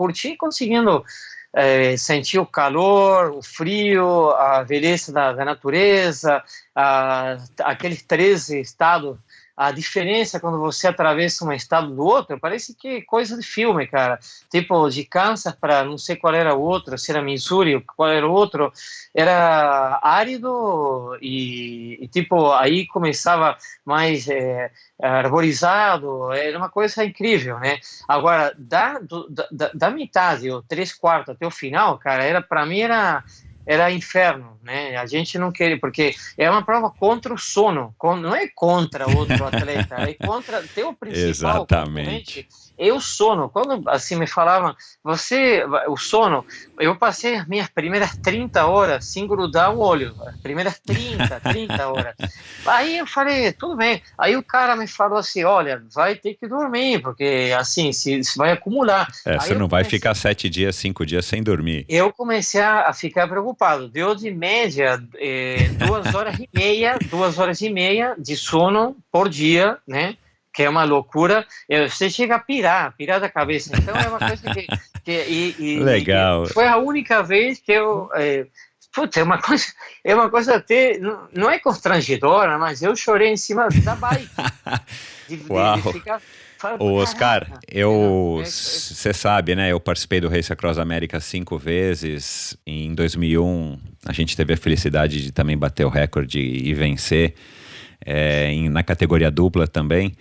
sentir o calor, o frio, a beleza da natureza, aqueles 13 estados. A diferença quando você atravessa um estado do outro, parece que é coisa de filme, cara. Tipo, de Kansas para não sei qual era o outro, se era Missouri, qual era o outro, era árido e tipo, aí começava mais arborizado, era uma coisa incrível, né? Agora, da metade, ou 3/4 até o final, cara, para mim era inferno, né? A gente não queria, porque é uma prova contra o sono, não é contra outro atleta, é contra teu principal Exatamente. É o sono. Quando assim me falavam, o sono, eu passei as minhas primeiras 30 horas sem grudar o olho, as primeiras 30 horas. Aí eu falei, tudo bem. Aí o cara me falou assim, olha, vai ter que dormir, porque assim, se vai acumular. Você não vai ficar 7 dias, 5 dias sem dormir. Eu comecei a ficar preocupado. Deu de média 2 horas e meia de sono por dia, né? Que é uma loucura, você chega a pirar da cabeça. Então é uma coisa que legal. Foi a única vez que eu é uma coisa até não é constrangedora, mas eu chorei em cima da bike de ficar Ô, Oscar, Caraca. você sabe, né? Eu participei do Race Across America 5 vezes. Em 2001, a gente teve a felicidade de também bater o recorde e vencer na categoria dupla também.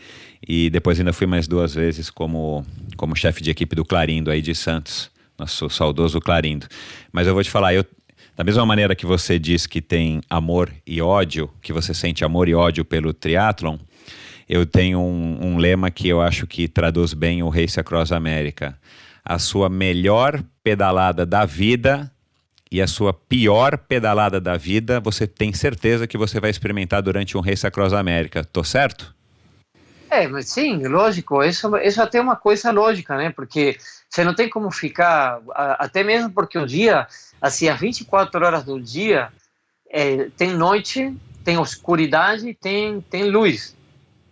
E depois ainda fui mais 2 vezes como chefe de equipe do Clarindo aí de Santos, nosso saudoso Clarindo. Mas eu vou te falar, da mesma maneira que você diz que tem amor e ódio, que você sente amor e ódio pelo triatlon, eu tenho um lema que eu acho que traduz bem o Race Across America. A sua melhor pedalada da vida e a sua pior pedalada da vida, você tem certeza que você vai experimentar durante um Race Across America. Tô certo? Mas sim, lógico, isso até é uma coisa lógica, né? Porque você não tem como ficar, até mesmo porque o dia, assim, as 24 horas do dia, tem noite, tem escuridade, tem luz.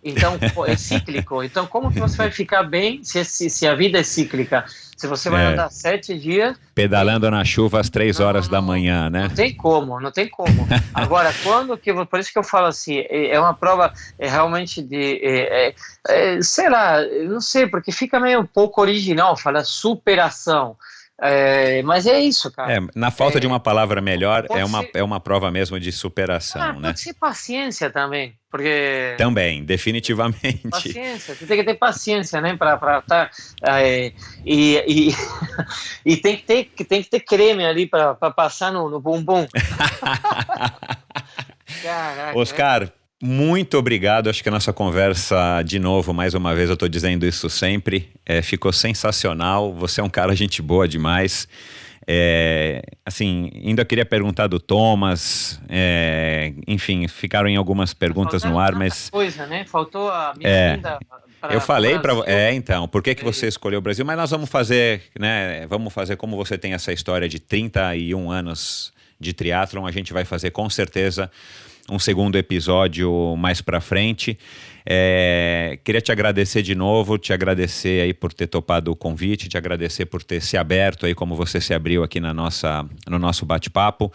Então, é cíclico. Então, como que você vai ficar bem se a vida é cíclica? Se você vai andar 7 dias... Pedalando na chuva às 3 horas da manhã, né? Não tem como, não tem como. Agora, por isso que eu falo assim, é uma prova realmente sei lá, não sei, porque fica meio um pouco original, fala superação. Mas é isso, cara. Na falta de uma palavra melhor, ser, é uma prova mesmo de superação, né? Pode ser paciência também, porque... Também, definitivamente. Paciência, você tem que ter paciência, né, para tá, e tem que ter creme ali para passar no bumbum. Caraca, Oscar, muito obrigado. Acho que a nossa conversa, de novo, mais uma vez, eu estou dizendo isso sempre, ficou sensacional. Você é um cara gente boa demais. Assim, ainda queria perguntar do Thomas, enfim, ficaram em algumas perguntas no ar, mas... coisa, né? Faltou a minha vinda eu falei para então, por que você escolheu o Brasil? Mas nós vamos fazer, né? Vamos fazer como você tem essa história de 31 anos de triatlon, a gente vai fazer com certeza um segundo episódio mais para frente. Queria te agradecer de novo, te agradecer aí por ter topado o convite, te agradecer por ter se aberto aí como você se abriu aqui no nosso bate-papo.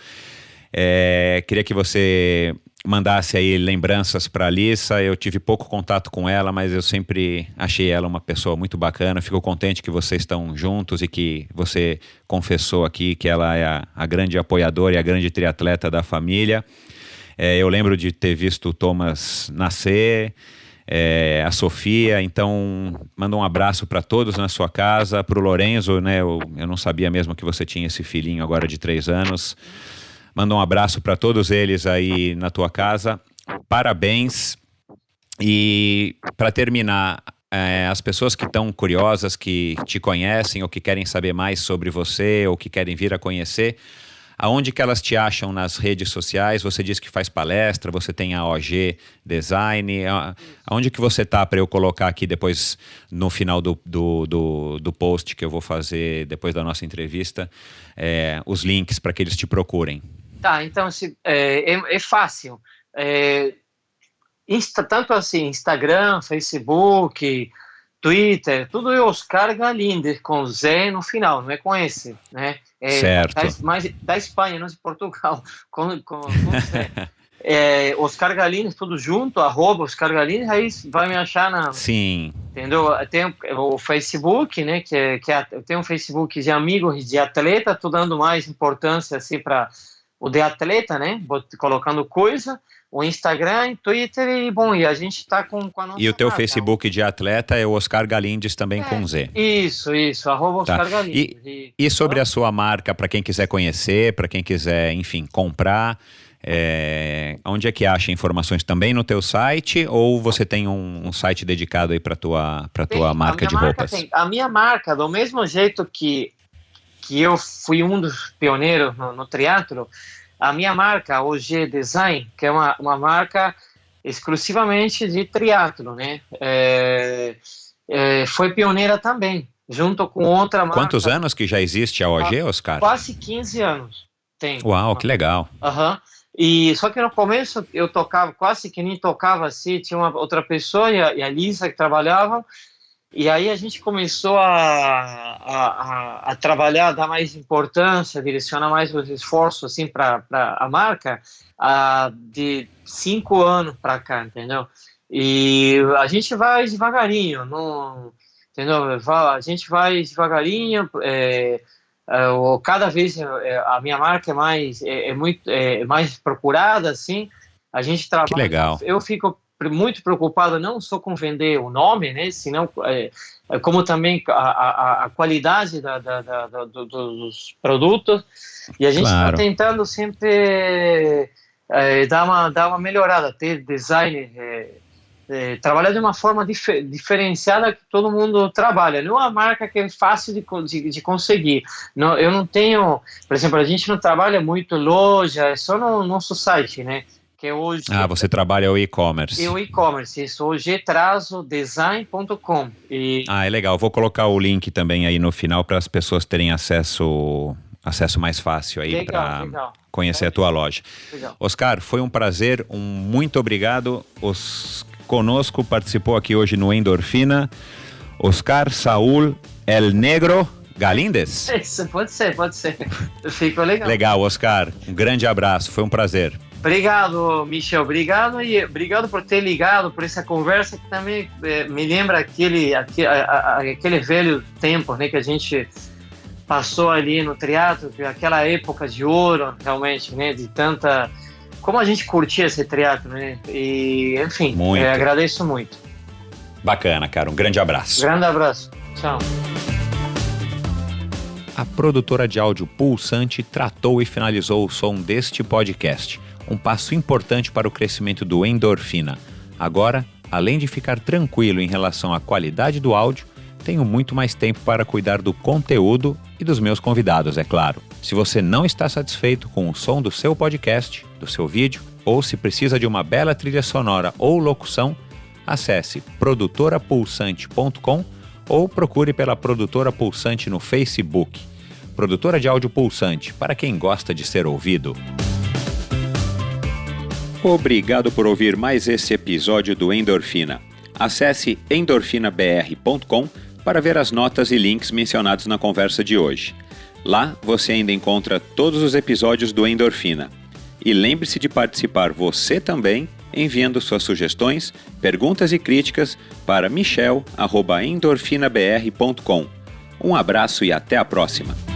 Queria que você mandasse aí lembranças para a Alissa. Eu tive pouco contato com ela, mas eu sempre achei ela uma pessoa muito bacana. Fico contente que vocês estão juntos e que você confessou aqui que ela é a grande apoiadora e a grande triatleta da família. Eu lembro de ter visto o Thomas nascer, a Sofia, então manda um abraço para todos na sua casa, para o Lorenzo, né? Eu não sabia mesmo que você tinha esse filhinho agora de 3 anos. Manda um abraço para todos eles aí na tua casa. Parabéns. E para terminar, as pessoas que estão curiosas, que te conhecem ou que querem saber mais sobre você ou que querem vir a conhecer, aonde que elas te acham nas redes sociais? Você diz que faz palestra, você tem a OG Design. Aonde que você tá para eu colocar aqui depois, no final do post que eu vou fazer depois da nossa entrevista, os links para que eles te procurem? Tá, então é fácil. Tanto assim, Instagram, Facebook, Twitter, tudo é Oscar Galinder, com Z no final, não é com S, né? Certo. Mas da Espanha, não de Portugal, com Z. Oscar Galinder, tudo junto, @Oscar Galinder, aí vai me achar na... Sim. Entendeu? Tem o Facebook, né, eu tenho um Facebook de amigos de atleta, estou dando mais importância assim para o de atleta, né, colocando coisa, o Instagram, Twitter e a gente está com a nossa... E o teu marca. Facebook de atleta é o Oscar Galindes também com Z. Isso, @Oscar Galindes. E sobre a sua marca, para quem quiser conhecer, para quem quiser, enfim, comprar, onde é que acha informações? Também no teu site ou você tem um site dedicado aí para tua marca de roupas? A minha marca, do mesmo jeito que eu fui um dos pioneiros no triatlo, a minha marca, OG Design, que é uma marca exclusivamente de triatlo, né? Foi pioneira também, junto com outra marca. Quantos anos que já existe a OG, Oscar? Quase 15 anos. Tem. Uau, que legal. E só que no começo eu tocava, quase que nem tocava assim, tinha uma outra pessoa e a Lisa que trabalhava, e aí a gente começou a trabalhar, dar mais importância, direcionar mais os esforços assim para a marca de 5 anos para cá, entendeu? E a gente vai devagarinho, não, entendeu? A gente vai devagarinho, cada vez a minha marca é mais procurada, assim. A gente trabalha. Que legal. Eu fico muito preocupado não só com vender o nome, né, senão, como também a qualidade dos produtos. E a gente está tentando sempre dar uma melhorada, ter design, trabalhar de uma forma diferenciada que todo mundo trabalha. Não é uma marca que é fácil de conseguir. Não, eu não tenho, por exemplo, a gente não trabalha muito loja, é só no nosso site, né? Que é hoje. Você trabalha o e-commerce. O e-commerce, isso, o g-design.com. É legal. Vou colocar o link também aí no final para as pessoas terem acesso mais fácil aí para conhecer a tua loja. Legal. Oscar, foi um prazer, muito obrigado. Conosco participou aqui hoje no Endorfina, Oscar Saúl El Negro Galíndez. Isso, pode ser. Ficou legal. Legal, Oscar. Um grande abraço, foi um prazer. Obrigado, Michel. Obrigado obrigado por ter ligado, por essa conversa que também me lembra aquele velho tempo, né, que a gente passou ali no teatro, aquela época de ouro, realmente, né, de tanta... Como a gente curtia esse teatro, né? E, enfim, agradeço muito. Bacana, cara. Um grande abraço. Grande abraço. Tchau. A produtora de áudio Pulsante tratou e finalizou o som deste podcast. Um passo importante para o crescimento do Endorfina. Agora, além de ficar tranquilo em relação à qualidade do áudio, tenho muito mais tempo para cuidar do conteúdo e dos meus convidados, é claro. Se você não está satisfeito com o som do seu podcast, do seu vídeo, ou se precisa de uma bela trilha sonora ou locução, acesse produtorapulsante.com ou procure pela Produtora Pulsante no Facebook. Produtora de áudio Pulsante, para quem gosta de ser ouvido. Obrigado por ouvir mais esse episódio do Endorfina. Acesse endorfinabr.com para ver as notas e links mencionados na conversa de hoje. Lá você ainda encontra todos os episódios do Endorfina. E lembre-se de participar você também, enviando suas sugestões, perguntas e críticas para michel@endorfinabr.com. Um abraço e até a próxima!